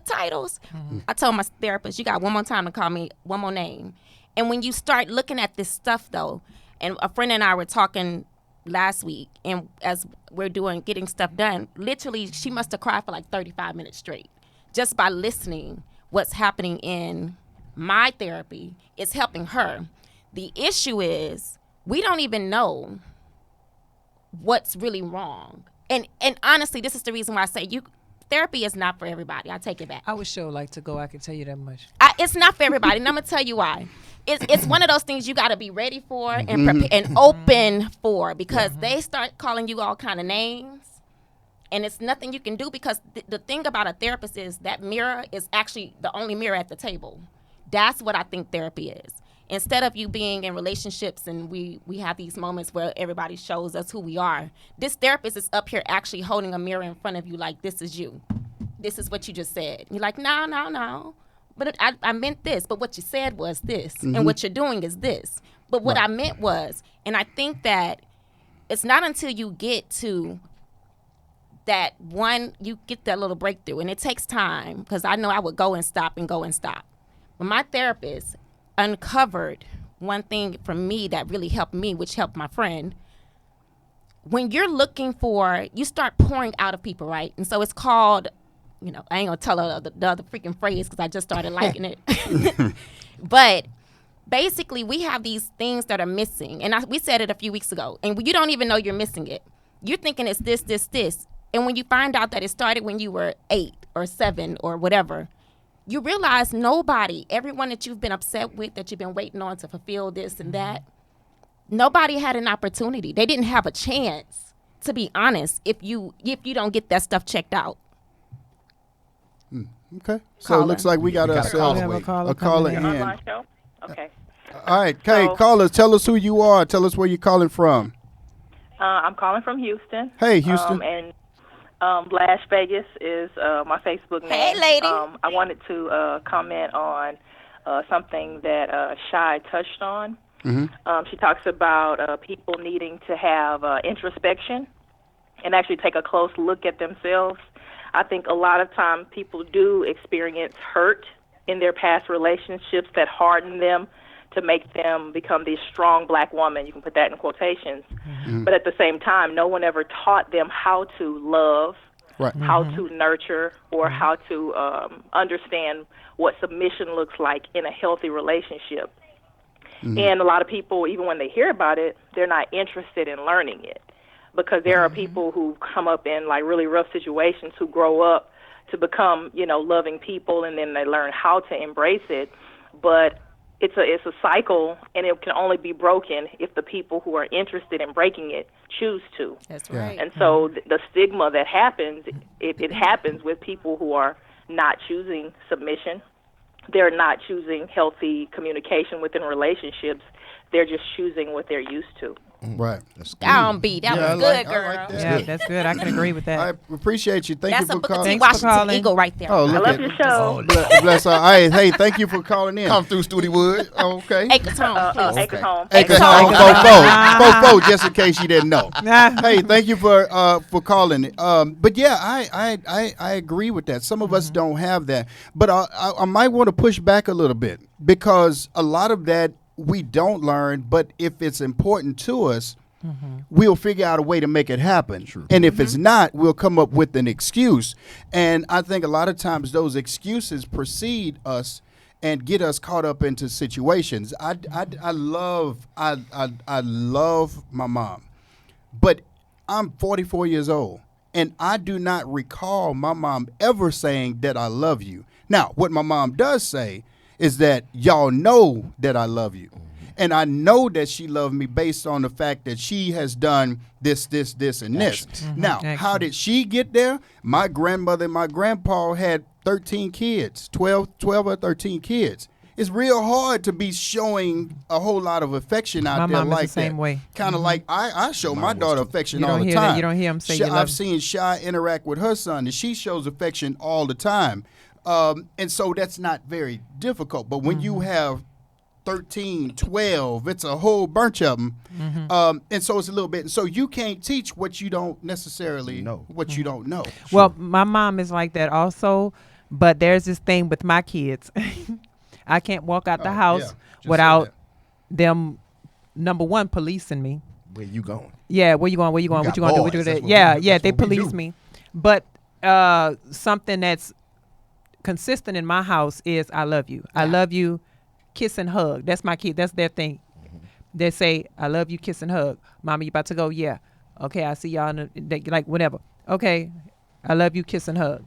titles. I told my therapist, you got one more time to call me one more name. And when you start looking at this stuff, though, and a friend and I were talking last week, and as we're getting stuff done, literally she must have cried for like 35 minutes straight just by listening what's happening in my therapy. Is helping her. The issue is we don't even know what's really wrong. And honestly, this is the reason why I say therapy is not for everybody. I take it back.
I would sure like to go. I can tell you that much.
It's not for everybody, and I'm gonna tell you why. It's one of those things you got to be ready for and open for, because they start calling you all kind of names, and it's nothing you can do, because the thing about a therapist is that mirror is actually the only mirror at the table. That's what I think therapy is. Instead of you being in relationships and we have these moments where everybody shows us who we are, this therapist is up here actually holding a mirror in front of you like, this is you. This is what you just said. You're like, no. But I meant this, but what you said was this, and what you're doing is this. But what I meant was, and I think that it's not until you get to that one, you get that little breakthrough, and it takes time, because I know I would go and stop. But my therapist uncovered one thing from me that really helped me, which helped my friend. When you're looking for, you start pouring out of people, right? And so it's called, I ain't gonna tell her the other freaking phrase because I just started liking it. But basically, we have these things that are missing. And we said it a few weeks ago. And you don't even know you're missing it. You're thinking it's this. And when you find out that it started when you were 8 or 7 or whatever, you realize everyone that you've been upset with, that you've been waiting on to fulfill this and that, nobody had an opportunity. They didn't have a chance, to be honest, if you don't get that stuff checked out.
Okay. So it looks like we got a caller in.
On my show? Okay.
All right. Okay, callers, tell us who you are. Tell us where you're calling from.
I'm calling from Houston.
Hey, Houston.
And Lash Vegas is my Facebook name.
Hey, lady.
I wanted to comment on something that Shy touched on. She talks about people needing to have introspection and actually take a close look at themselves. I think a lot of times people do experience hurt in their past relationships that harden them to make them become this strong black woman. You can put that in quotations. But at the same time, no one ever taught them how to love, how to nurture, or how to understand what submission looks like in a healthy relationship. And a lot of people, even when they hear about it, they're not interested in learning it, because there are people who come up in like really rough situations who grow up to become, loving people, and then they learn how to embrace it. But it's a cycle, and it can only be broken if the people who are interested in breaking it choose to.
That's right.
And so the stigma that happens, it happens with people who are not choosing submission. They're not choosing healthy communication within relationships. They're just choosing what they're used to.
Right.
Down B. That
Yeah,
was
I
good, girl.
like that.
Yeah, that's good. I can agree with
I
that.
appreciate you. Thank
That's
you
a
for
Booker T.
calling.
Thanks for
Washington
calling.
Eagle right there.
Oh,
I
look
love
at
your show.
bless her. Hey, thank you for calling in.
Come through, Studi Wood.
Okay.
Acres home, please.
Acres Home.
Acres
Home.
Home, Fofo, just in case you didn't know. Hey, thank you for calling. But yeah, I agree with that. Some of us don't have that, but I might want to push back a little bit, because a lot of that we don't learn. But if it's important to us, we'll figure out a way to make it happen. And if it's not, we'll come up with an excuse. And I think a lot of times those excuses precede us and get us caught up into situations. I love my mom, but I'm 44 years old, and I do not recall my mom ever saying that I love you. Now, what my mom does say is that y'all know that I love you. And I know that she loved me based on the fact that she has done this, and this. Now, how did she get there? My grandmother and my grandpa had 13 kids, 12 or 13 kids. It's real hard to be showing a whole lot of affection out
My
there
mom is
like
the same
that.
way.
Kind of like I show my daughter affection
You
all
don't
the
hear that-
time.
you don't hear 'em say you love
I've
them.
seen Shy interact with her son, and she shows affection all the time. And so that's not very difficult. But when you have 13, 12, it's a whole bunch of them. And so it's a little bit. So you can't teach what you don't necessarily know, what you don't know.
Well, my mom is like that also, but there's this thing with my kids. I can't walk out the house
yeah. Just say
without
that.
them, number one, policing me.
Where you going?
Yeah, where you going? Where you going? What
got
you gonna do?
boys.
What you
That's
do?
what
Yeah,
we do.
yeah,
That's
they
what we
police
do.
me. But something that's consistent in my house is I love you. I love you, kiss and hug. That's my kid. That's their thing. They say, I love you, kiss and hug. Mama, you about to go? Yeah. Okay, I see y'all in like whatever. Okay, I love you, kiss and hug.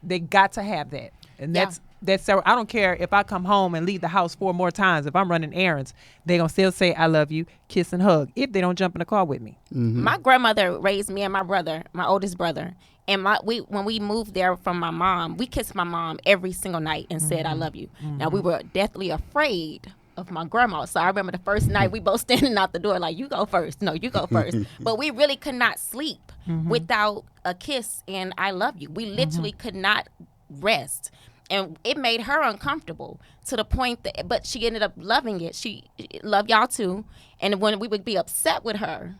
They got to have that. And
Yeah.
that's I don't care if I come home and leave the house 4 more times. If I'm running errands, they gonna still say I love you, kiss and hug, if they don't jump in the car with me.
My grandmother raised me and my brother, my oldest brother, and when we moved there from my mom, we kissed my mom every single night and said I love you. Now we were deathly afraid of my grandma, so I remember the first night we both standing out the door like, you go first, no, you go first. But we really could not sleep without a kiss and I love you. We literally could not rest. And it made her uncomfortable to the point that, but she ended up loving it. She loved y'all too. And when we would be upset with her,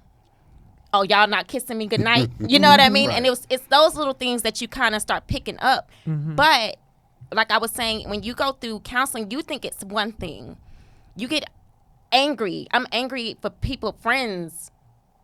oh, y'all not kissing me goodnight. You know what I mean?
Right.
And it's those little things that you kind of start picking up. But like I was saying, when you go through counseling, you think it's one thing. You get angry. I'm angry for people, friends,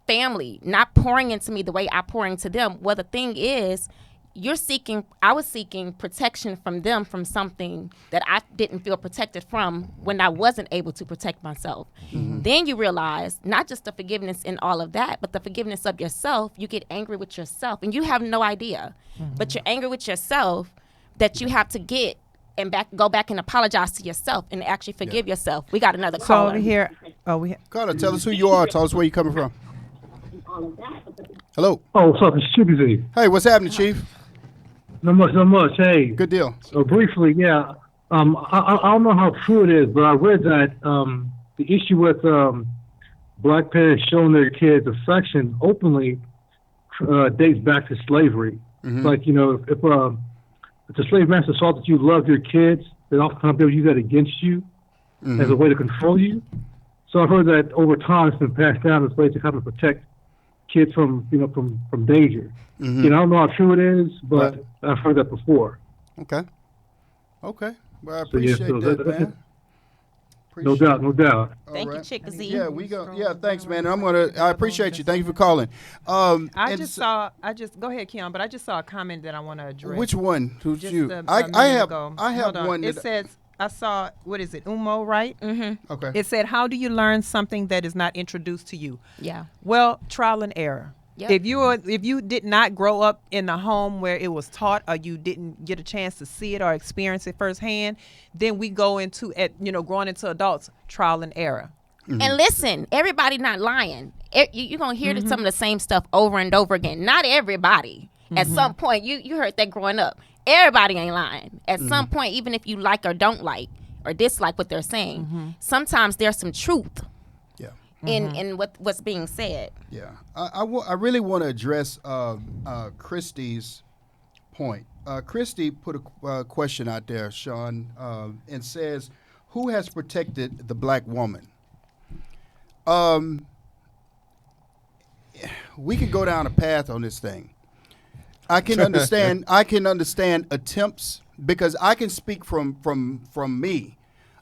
family, not pouring into me the way I pour into them. Well, the thing is, I was seeking protection from them from something that I didn't feel protected from when I wasn't able to protect myself. Then you realize not just the forgiveness in all of that, but the forgiveness of yourself. You get angry with yourself and you have no idea, but you're angry with yourself that you have to get and go back and apologize to yourself and actually forgive yourself. We got another
So
caller.
over here,
Carter, tell us who you are. Tell us where you're coming from. Hello.
Oh, what's up? It's Chippy Z.
Hey, what's happening, Chief?
Not much. Hey,
Good deal.
briefly, yeah. I don't know how true it is, but I read that the issue with black parents showing their kids affection openly dates back to slavery. Like, you know, if the slave master saw that you loved your kids, they oftentimes they would use that against you as a way to control you. So I've heard that over time it's been passed down as a way to kind of protect kids from danger. You know, I don't know how true it is, but
Right.
I've heard that before.
Okay. Well, I
So, yeah,
appreciate
so
that,
that-
man.
No doubt, no doubt.
Thank you,
Alright.
Chick Z.
Yeah, we go. Yeah, thanks, man. I appreciate you. Thank you for calling.
I
and
just
so-
go ahead, Keon, but I just saw a comment that I want to address.
Which one? Who's
Just
you?
a
I
minute
have
ago.
I have
Hold on.
one.
It
That,
says I saw, what is it, Umo, right?
Okay.
It said, how do you learn something that is not introduced to you?
Yeah.
Well, trial and error.
Yep.
If you did not grow up in a home where it was taught, or you didn't get a chance to see it or experience it firsthand, then we go into growing into adults, trial and error.
And listen, everybody not lying. You're going to hear some of the same stuff over and over again. Not everybody. At some point, you heard that growing up. Everybody ain't lying. At some point, even if you like or don't like or dislike what they're saying, sometimes there's some truth
Yeah.
in what's being said.
Yeah, I really want to address Christy's point. Christy put a question out there, Sean, and says, "Who has protected the black woman?" We can go down a path on this thing. I can understand. I can understand attempts because I can speak from me.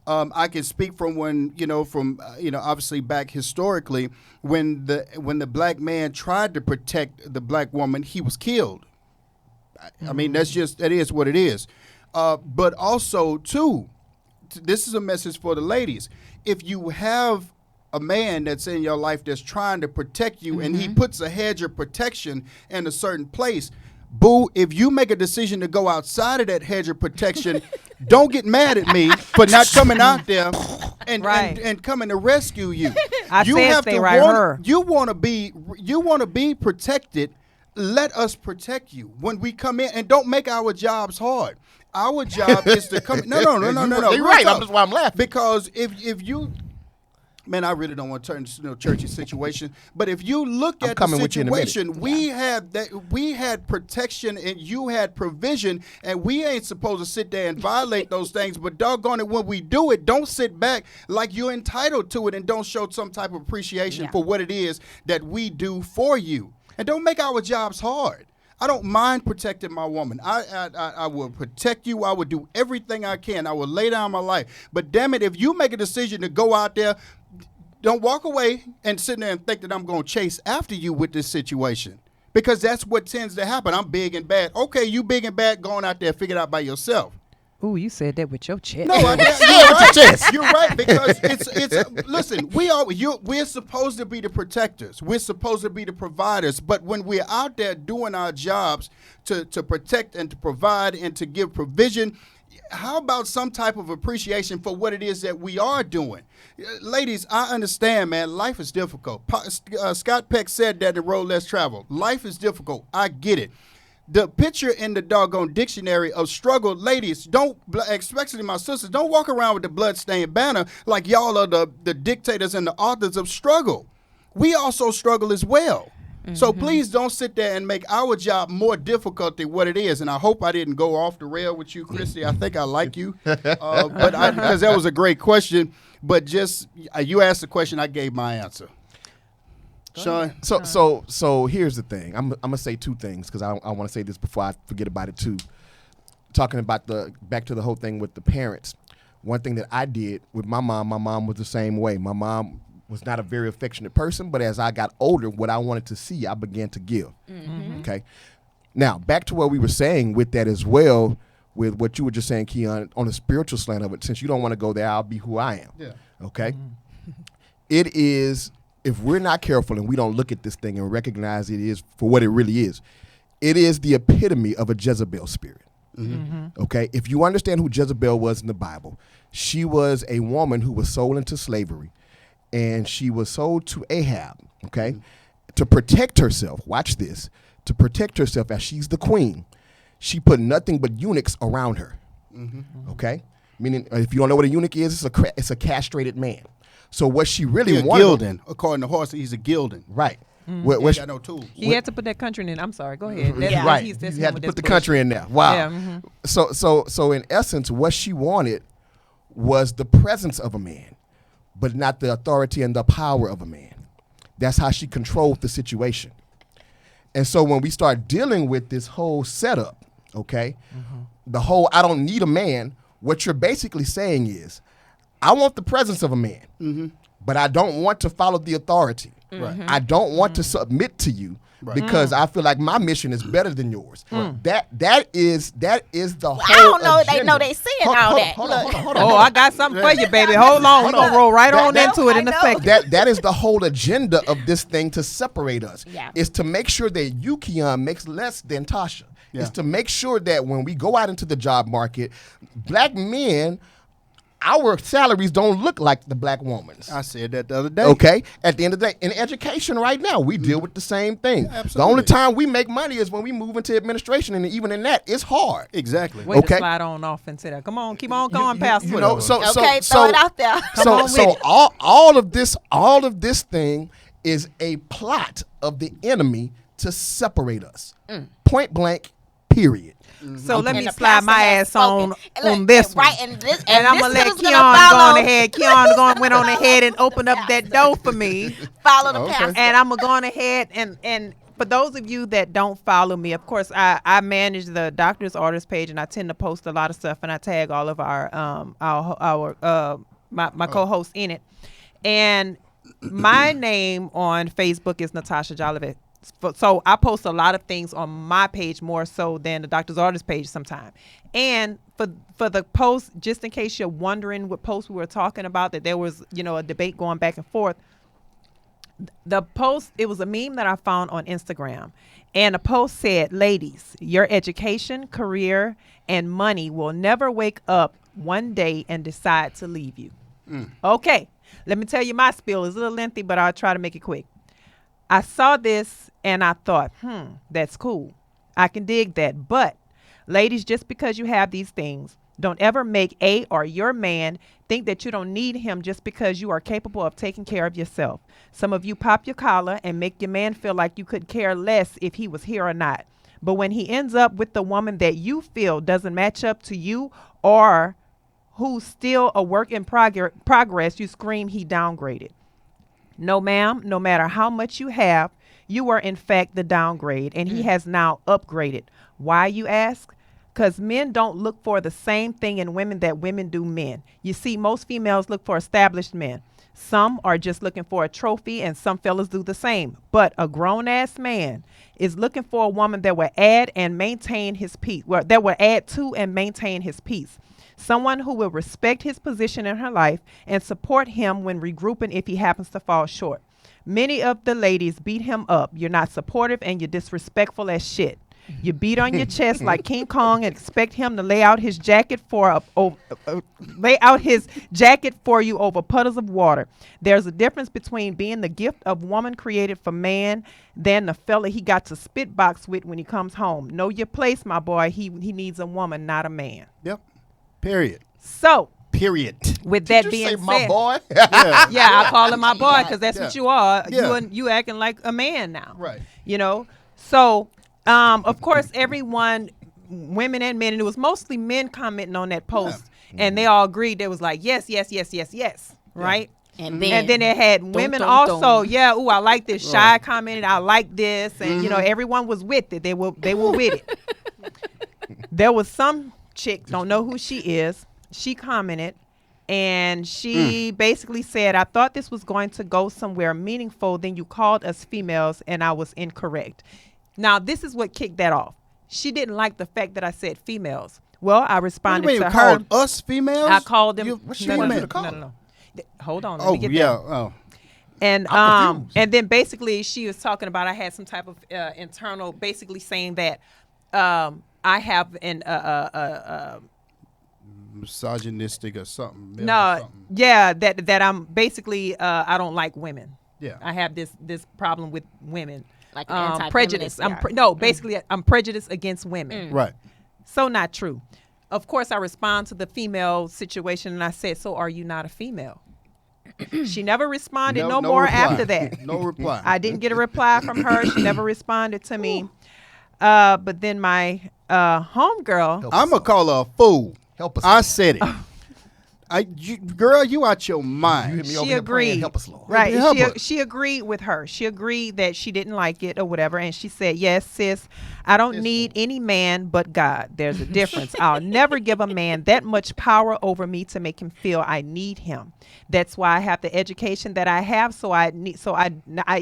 I can speak from when obviously back historically when the black man tried to protect the black woman, he was killed. I mean, that is what it is. But also too, this is a message for the ladies. If you have a man that's in your life that's trying to protect you and he puts a hedge of protection in a certain place, boo, if you make a decision to go outside of that hedge of protection, don't get mad at me for not coming out there and coming to rescue you. You want to be protected. Let us protect you when we come in, and don't make our jobs hard. Our job is to come. No.
You're right. That's why I'm laughing.
Because if you. Man, I really don't want to turn this into a churchy situation. But if you look at the situation, we had protection and you had provision, and we ain't supposed to sit there and violate those things. But doggone it, when we do it, don't sit back like you're entitled to it and don't show some type of appreciation for what it is that we do for you. And don't make our jobs hard. I don't mind protecting my woman. I will protect you. I will do everything I can. I will lay down my life. But damn it, if you make a decision to go out there, don't walk away and sit there and think that I'm going to chase after you with this situation, because that's what tends to happen. I'm big and bad. Okay, you big and bad, going out there, figure it out by yourself.
Ooh, you said that with your chest.
No, you're right. You're right, because it's listen, we're supposed to be the protectors. We're supposed to be the providers. But when we're out there doing our jobs to protect and to provide and to give provision, how about some type of appreciation for what it is that we are doing? Ladies, I understand, man. Life is difficult. Scott Peck said that in Road Less Traveled. Life is difficult. I get it. The picture in the doggone dictionary of struggle, ladies, don't, especially my sisters, don't walk around with the bloodstained banner like y'all are the dictators and the authors of struggle. We also struggle as well. So please don't sit there and make our job more difficult than what it is. And I hope I didn't go off the rail with you, Christy. I think I like you, but because that was a great question. But just you asked the question, I gave my answer. Sean.
So here's the thing. I'm gonna say two things because I want to say this before I forget about it too. Talking about back to the whole thing with the parents. One thing that I did with my mom was the same way. My mom was not a very affectionate person, but as I got older, what I wanted to see, I began to give. Okay. Now, back to what we were saying with that as well, with what you were just saying, Keon, on the spiritual slant of it, since you don't want to go there, I'll be who I am.
Yeah.
Okay. It is, if we're not careful and we don't look at this thing and recognize it is for what it really is, it is the epitome of a Jezebel spirit. Okay. If you understand who Jezebel was in the Bible, she was a woman who was sold into slavery. And she was sold to Ahab, okay, to protect herself. Watch this. To protect herself as she's the queen, she put nothing but eunuchs around her, okay? Meaning, if you don't know what a eunuch is, it's a castrated man. So what she really wanted...
Gilding. According to Horse, he's a gilding.
Right.
He got no tools.
He had to put that country in. I'm sorry. Go ahead.
Right. He had to put the country in there. Wow. Yeah, So in essence, what she wanted was the presence of a man, but not the authority and the power of a man. That's how she controlled the situation. And so when we start dealing with this whole setup, okay, the whole I don't need a man, what you're basically saying is, I want the presence of a man, but I don't want to follow the authority. I don't want to submit to you because I feel like my mission is better than yours. That is the whole.
I don't know. They
agenda.
know they saying all that.
Hold on.
Oh, I got something for you, baby. Hold on. We're going to roll right on into it in a second.
That is the whole agenda of this thing to separate us.
Yeah.
Is to make sure that you, Keon, makes less than Tasha.
Yeah.
Is to make sure that when we go out into the job market, black men, our salaries don't look like the black woman's.
I said that the other day.
Okay. At the end of the day, in education right now, we deal with the same thing. The
Absolutely.
only time we make money is when we move into administration, and even in that, it's hard.
Exactly.
Way
Okay.
to slide on off into that. Come on, keep on going, Pastor.
You know, so
Okay,
so
throw it out there.
So all of this thing is a plot of the enemy to separate us. Point blank. Period.
So let me
And the
slide my
pastor has
ass on
spoken.
this
Right,
one.
and this,
And I'm
this
gonna let
is
Keon
gonna
go
follow-
on ahead. Keon went on ahead and opened up that door for me.
Follow the
Okay.
pastor.
And I'm going ahead and for those of you that don't follow me, of course, I manage the doctor's orders page, and I tend to post a lot of stuff, and I tag all of my co-hosts in it. And my name on Facebook is Natasha Jolivet. So I post a lot of things on my page more so than the doctor's orders page sometimes. And for the post, just in case you're wondering what post we were talking about, that there was, a debate going back and forth. The post, it was a meme that I found on Instagram. And the post said, ladies, your education, career, and money will never wake up one day and decide to leave you. Okay, let me tell you my spiel. It's a little lengthy, but I'll try to make it quick. I saw this and I thought, that's cool. I can dig that. But ladies, just because you have these things, don't ever make a or your man think that you don't need him just because you are capable of taking care of yourself. Some of you pop your collar and make your man feel like you could care less if he was here or not. But when he ends up with the woman that you feel doesn't match up to you or who's still a work in progress, you scream he downgraded. No, ma'am, no matter how much you have, you are in fact the downgrade, and he has now upgraded. Why, you ask? Because men don't look for the same thing in women that women do men. You see, most females look for established men. Some are just looking for a trophy, and some fellas do the same. But a grown-ass man is looking for a woman that will add and maintain his peace, that will add to and maintain his peace. Someone who will respect his position in her life and support him when regrouping if he happens to fall short. Many of the ladies beat him up. You're not supportive and you're disrespectful as shit. You beat on your chest like King Kong and expect him to lay out his jacket for you over puddles of water. There's a difference between being the gift of woman created for man than the fella he got to spit box with when he comes home. Know your place, my boy. He needs a woman, not a man.
Yep. Period.
So,
Period.
with that
Did you
being
say
said,
my boy?
yeah, I call him my boy because that's what you are.
Yeah.
You acting like a man now,
Right.
So, of course, everyone, women and men, and it was mostly men commenting on that post, and they all agreed. They was like, yes, right?
And
then it had women also. Yeah, ooh, I like this. Shy commented, I like this, and everyone was with it. They were with it. There was some chick, don't know who she is. She commented, and she basically said, I thought this was going to go somewhere meaningful. Then you called us females, and I was incorrect. Now, this is what kicked that off. She didn't like the fact that I said females. Well, I responded
What do you
to
mean,
her.
called us females?
I called them.
What she
no,
want
no,
you to call
no,
her?
no. Hold on. Let me get
yeah.
there.
Oh.
And
I'm confused.
and then basically she was talking about I had some type of internal, basically saying that I have an
Misogynistic or something. male or
no,
something.
yeah, that I'm basically I don't like women.
Yeah.
I have this problem with women.
Like an anti-feminist
prejudice.
PR.
Basically I'm prejudiced against women.
Right.
So not true. Of course, I respond to the female situation and I said, so are you not a female? She never responded no more
reply.
after that.
No reply.
I didn't get a reply from her. She never responded to me. But then my homegirl,
I'm going to call her a fool.
Help us.
I said it. Girl, you out your
You
mind.
hit me over
She
here praying,
agreed.
help us, Lord.
Right.
Help her.
She agreed with her. She agreed that she didn't like it or whatever. And she said, yes, sis, I don't need any man but God. There's a difference. I'll never give a man that much power over me to make him feel I need him. That's why I have the education that I have. So I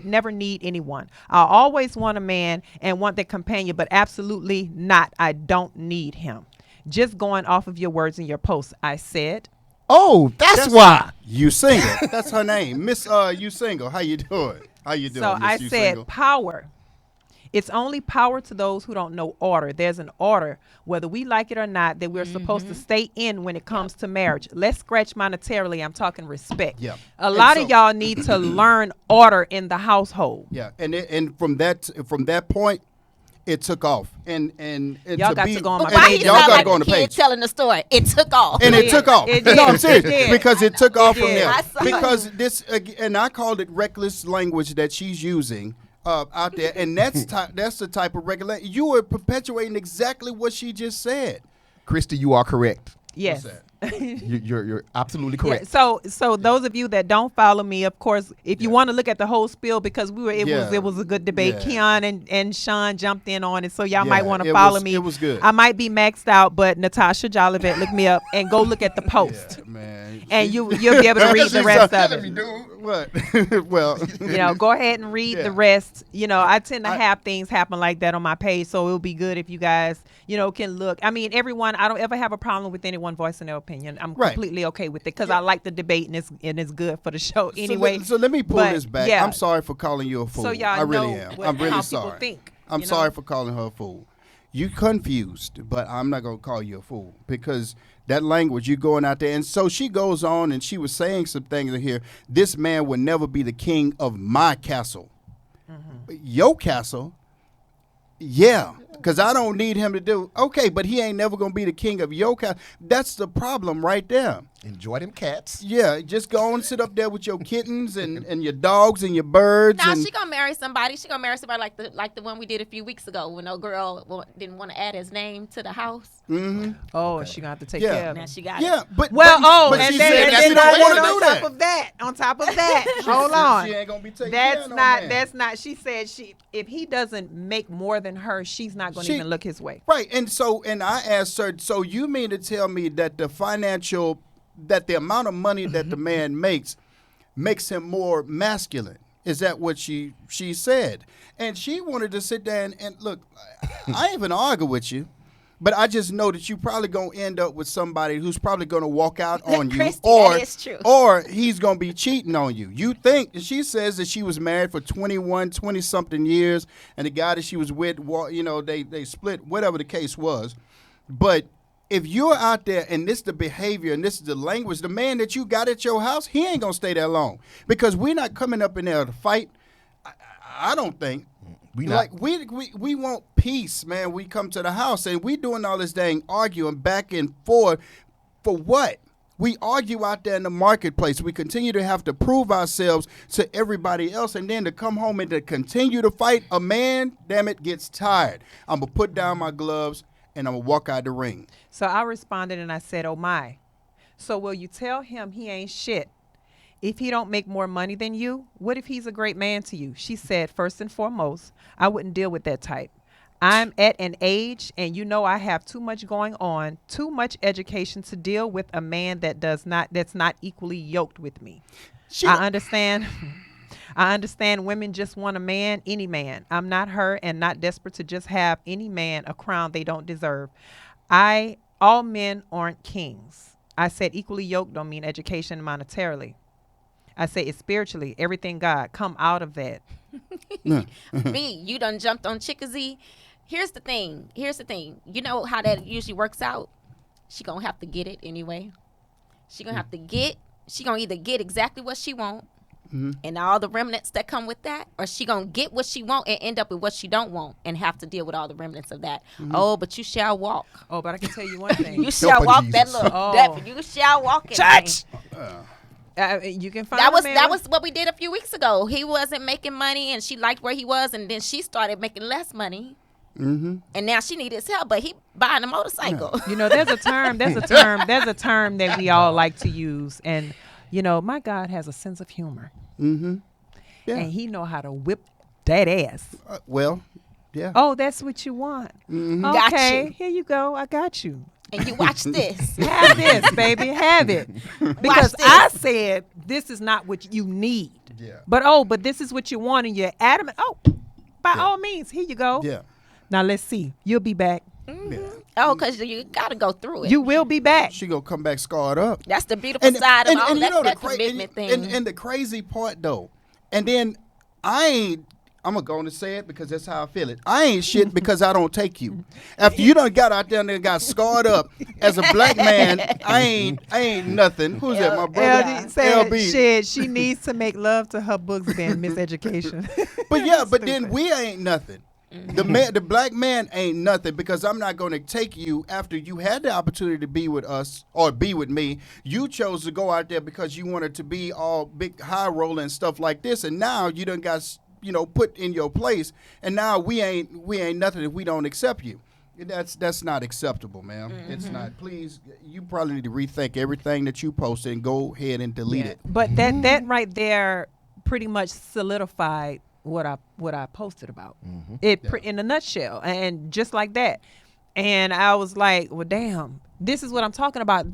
never need anyone. I'll always want a man and want that companion, but absolutely not. I don't need him. Just going off of your words in your post, I said,
Oh, that's why.
You single. That's her name. Miss You Single. How you doing? How you doing?
so
Miss
I
You
said
Single?
power. It's only power to those who don't know order. There's an order, whether we like it or not, that we're supposed to stay in when it comes to marriage. Let's scratch monetarily. I'm talking respect.
Yeah.
A
And
lot
so-
of y'all need to learn order in the household.
Yeah, and from that point, it took off, and
Y'all got to go on my
and
Why
page.
he
y'all
sound
got to
like
go on
a
the
kid
page.
telling the story? It took off.
And
It
it took off.
did.
No, I'm
It
serious
did.
because it took off from
did.
there.
I saw it.
Because this, and I called it reckless language that she's using out there, and that's the type of regulation you are perpetuating exactly what she just said.
Christy, you are correct.
Yes.
that?
You're absolutely
Yeah,
correct.
so those of you that don't follow me, of course, if you want to look at the whole spiel, because it was a good debate.
Yeah.
Keon and Sean jumped in on it, so y'all
Yeah,
might want to
it
follow
was-
me.
it was good.
I might be maxed out, but Natasha Jolivet, look me up and go look at the post,
Man,
and you'll be able to read the rest of it.
what? Well,
Go ahead and read
Yeah.
the rest. I tend to have things happen like that on my page, so it'll be good if you guys, can look. I mean, everyone. I don't ever have a problem with anyone voicing their opinion. I'm
Right.
completely okay with it because I like the debate and it's good for the show anyway.
So let me pull
But,
this back.
yeah.
I'm sorry for calling you a fool.
So y'all
I really
know
am.
what-
I'm really
how people
sorry.
think,
I'm
you
sorry
know?
for calling her a fool. You confused, but I'm not gonna call you a fool because that language you going out there. And so she goes on and she was saying some things in here. This man will never be the king of my castle. Your castle. Yeah, because I don't need him to do. Okay, but he ain't never going to be the king of your castle. That's the problem right there.
Enjoy them cats.
Yeah, just go and sit up there with your kittens and your dogs and your birds.
Now
and
she gonna marry somebody. She gonna marry somebody like the one we did a few weeks ago when no girl didn't want to add his name to the house.
Oh, she gonna have to take
Yeah.
care of
Now
it.
she got
yeah,
it.
but
Well,
but
and
she
then,
said
and
that
then
she don't want to
on
do
top
that.
of that, hold
said
on.
she ain't gonna be taking care of no man.
That's not. She said if he doesn't make more than her, she's not going to
She-
even look his way.
Right, and I asked her, so you mean to tell me that the amount of money that the man makes him more masculine? Is that what she said? And she wanted to sit there and look, I ain't even argue with you, but I just know that you probably gonna end up with somebody who's probably gonna walk out on you,
Christy,
or
that is true.
or he's gonna be cheating on you. You think? And she says that she was married for 20 something years, and the guy that she was with, they split, whatever the case was. But if you're out there and this is the behavior and this is the language, the man that you got at your house, he ain't gonna stay there long because we're not coming up in there to fight. I don't think.
We not.
Like we want peace, man. We come to the house and we doing all this dang arguing back and forth for what? We argue out there in the marketplace. We continue to have to prove ourselves to everybody else, and then to come home and to continue to fight. A man, damn it, gets tired. I'm gonna put down my gloves and I'm gonna walk out the ring.
So I responded and I said, "Oh my." So will you tell him he ain't shit? If he don't make more money than you, what if he's a great man to you? She said, first and foremost, I wouldn't deal with that type. I'm at an age, and I have too much going on, too much education to deal with a man that's not equally yoked with me. I understand. I understand women just want a man, any man. I'm not her and not desperate to just have any man a crown they don't deserve. All men aren't kings. I said equally yoked don't mean education monetarily. I say it's spiritually, everything God, come out of that.
Me, you done jumped on Chickasee. Here's the thing. You know how that usually works out? She gonna have to get it anyway. She gonna either get exactly what she want and all the remnants that come with that, or she gonna get what she want and end up with what she don't want and have to deal with all the remnants of that. Oh, but you shall walk.
Oh, but I can tell you one thing.
You shall
her,
walk that
Jesus.
little.
Oh.
You shall walk in
Church!
thing.
You can find
That
a man
was what we did a few weeks ago. He wasn't making money, and she liked where he was, and then she started making less money. and now she needs his help, but he buying a motorcycle.
You know, there's a term that we all like to use, and you know, my God has a sense of humor,
Yeah.
and he know how to whip that ass.
Well, yeah.
Oh, that's what you want.
Got
Okay,
you.
here you go. I got you.
And you watch this.
Have this, baby. Have it. Because
this.
I said this is not what you need.
Yeah.
But this is what you want, and you're adamant. Oh, by
Yeah.
all means, here you go.
Yeah.
Now let's see. You'll be back.
Oh, because you got to go through it.
You will be back.
She gonna come back scarred up.
That's the beautiful side of all
you know
that
the
commitment thing.
And the crazy part though, and then I'm gonna go on and say it because that's how I feel it. I ain't shit because I don't take you. After you done got out there and got scarred up as a black man, I ain't nothing. Who's that? My brother.
LD said,
LB.
shit, she needs to make love to her books being miseducation.
But yeah, but then we ain't nothing. The black man ain't nothing because I'm not going to take you after you had the opportunity to be with us or be with me. You chose to go out there because you wanted to be all big high roller and stuff like this, and now you done got put in your place, and now we ain't nothing if we don't accept you. That's not acceptable, man. It's not. Please, you probably need to rethink everything that you posted and go ahead and delete it.
But that right there pretty much solidified what I posted about. In a nutshell, and just like that. And I was like, well, damn, this is what I'm talking about.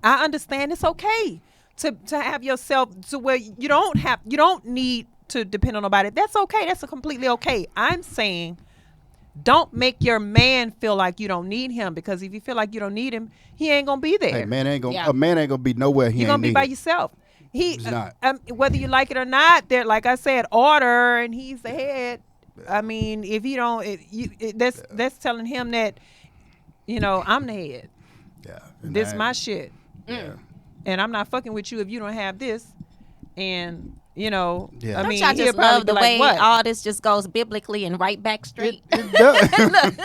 I understand it's okay to have yourself to where you don't need to depend on nobody. That's okay. That's completely okay. I'm saying don't make your man feel like you don't need him, because if you feel like you don't need him, he ain't gonna be there.
Hey, man ain't gonna
Yeah.
a man ain't gonna be nowhere he
You're
ain't
gonna be by
needed.
yourself.
He's not.
Whether you like it or not, there, like I said, order, and he's the head. I mean, if you don't, that's telling him that, I'm the head.
Yeah. And
This
I-
my shit,
Yeah.
and I'm not fucking with you if you don't have this. And
Yeah.
I
Don't
mean,
y'all
he'll
just
probably
love the
be like,
way
what?
all this just goes biblically and right back straight?
It does.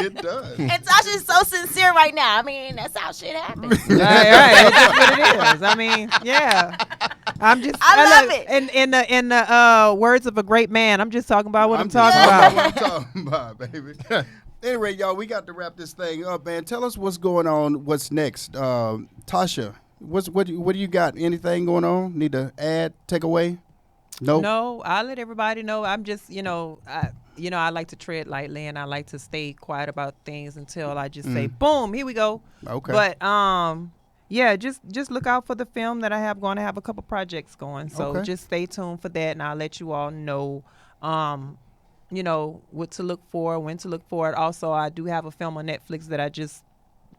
It does.
And Tasha's so sincere right now. I mean, that's how shit happens.
right. It's just what it is. I mean, yeah. I'm just.
I love it.
In the words of a great man, I'm just talking about what I'm talking
just
about.
what I'm talking about, baby. Anyway, y'all, we got to wrap this thing up, man. Tell us what's going on. What's next, Tasha? What do you got? Anything going on? Need to add? Take away? Nope.
No, I'll let everybody know. I'm just, I like to tread lightly, and I like to stay quiet about things until I just say, boom, here we go.
Okay.
But yeah, just look out for the film that I have going to have a couple projects going. So
Okay.
just stay tuned for that, and I'll let you all know, what to look for, when to look for it. Also, I do have a film on Netflix that I just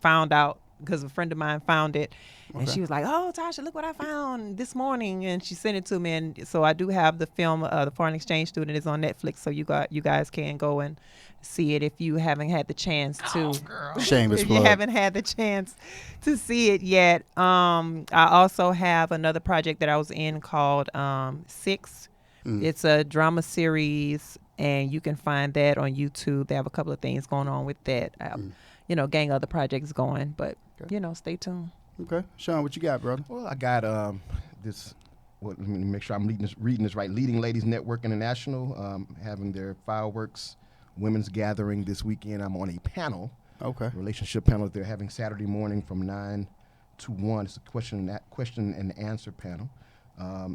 found out because a friend of mine found it, and she was like, "Oh, Tasha, look what I found this morning," and she sent it to me. And so I do have the film, The Foreign Exchange Student, is on Netflix, so you guys can go and see it if you haven't had the chance to.
Shameless
If you
plug.
haven't had the chance to see it yet. I also have another project that I was in called Six. It's a drama series, and you can find that on YouTube. They have a couple of things going on with that. Gang other projects going, but stay tuned.
Okay. Sean, what you got, brother?
Well, I got this. Let me make sure I'm reading this right. Leading Ladies Network International having their fireworks women's gathering this weekend. I'm on a panel,
Okay.
relationship panel that they're having Saturday morning from 9 to 1. It's a question and answer panel.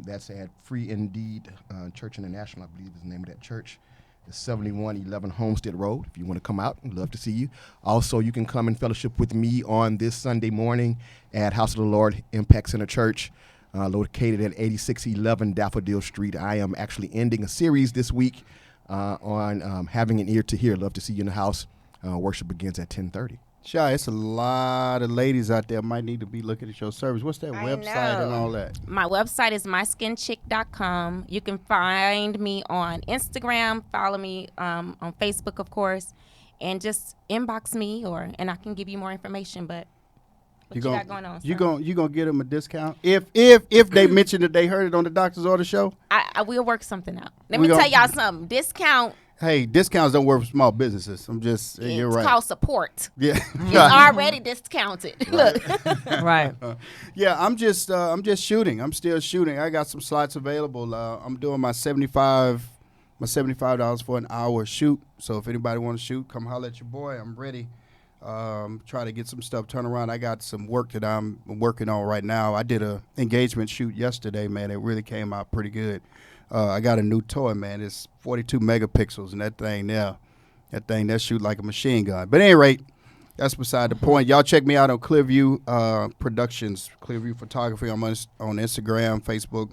That's at Free Indeed Church International, I believe is the name of that church. It's 7111 Homestead Road. If you want to come out, I'd love to see you. Also, you can come and fellowship with me on this Sunday morning at House of the Lord Impact Center Church, located at 8611 Daffodil Street. I am actually ending a series this week on having an ear to hear. Love to see you in the house. Worship begins at 10:30.
Shy, it's a lot of ladies out there might need to be looking at your service. What's that
I
website and
know.
all that?
My website is myskinchick.com. You can find me on Instagram, follow me on Facebook, of course, and just inbox me, and I can give you more information. But what you got going on?
You
sir?
gonna get them a discount if they mention that they heard it on the Doctor's Order show?
I will work something out. Let
We
me tell
gon-
y'all something. Discount.
Hey, discounts don't work for small businesses. I'm just you're
It's
right.
called support.
Yeah.
It's already discounted. Look.
Right.
Yeah, I'm just shooting. I'm still shooting. I got some slots available. I'm doing my 75 my $75 for an hour shoot. So if anybody want to shoot, come holler at your boy. I'm ready. Try to get some stuff turned around. I got some work that I'm working on right now. I did a engagement shoot yesterday, man. It really came out pretty good. I got a new toy, man. It's 42 megapixels, and that shoot like a machine gun. But at any rate, that's beside the point. Y'all check me out on Clearview Productions, Clearview Photography. I'm on Instagram, Facebook,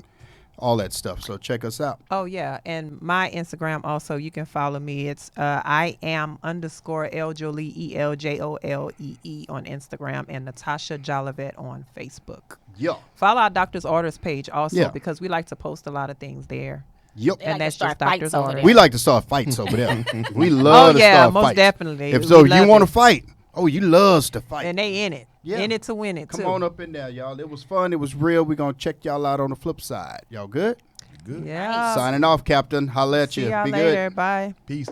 all that stuff. So check us out.
Oh yeah, and my Instagram also, you can follow me. It's I am _Eljolee ELJOLEE on Instagram, and Natasha Jolivet on Facebook.
Yeah.
Follow our Doctor's Orders page also,
Yeah.
because we like to post a lot of things there.
Yep.
They like
And
to
that's
start
just Doctor's
fights over
Orders.
there.
We like to start fights over there. We love
Oh
to
yeah,
start
most
fights.
definitely.
If
We
so, you
love
want to
it.
fight. Oh, you loves to fight.
And they in it.
Yeah.
In it to win it
Come
too.
on up in there, y'all. It was fun. It was real. We're going to check y'all out on the flip side. Y'all good?
Good.
Yeah.
Signing off, Captain. Holla at
See
you.
y'all
Be
later.
good.
Bye.
Peace.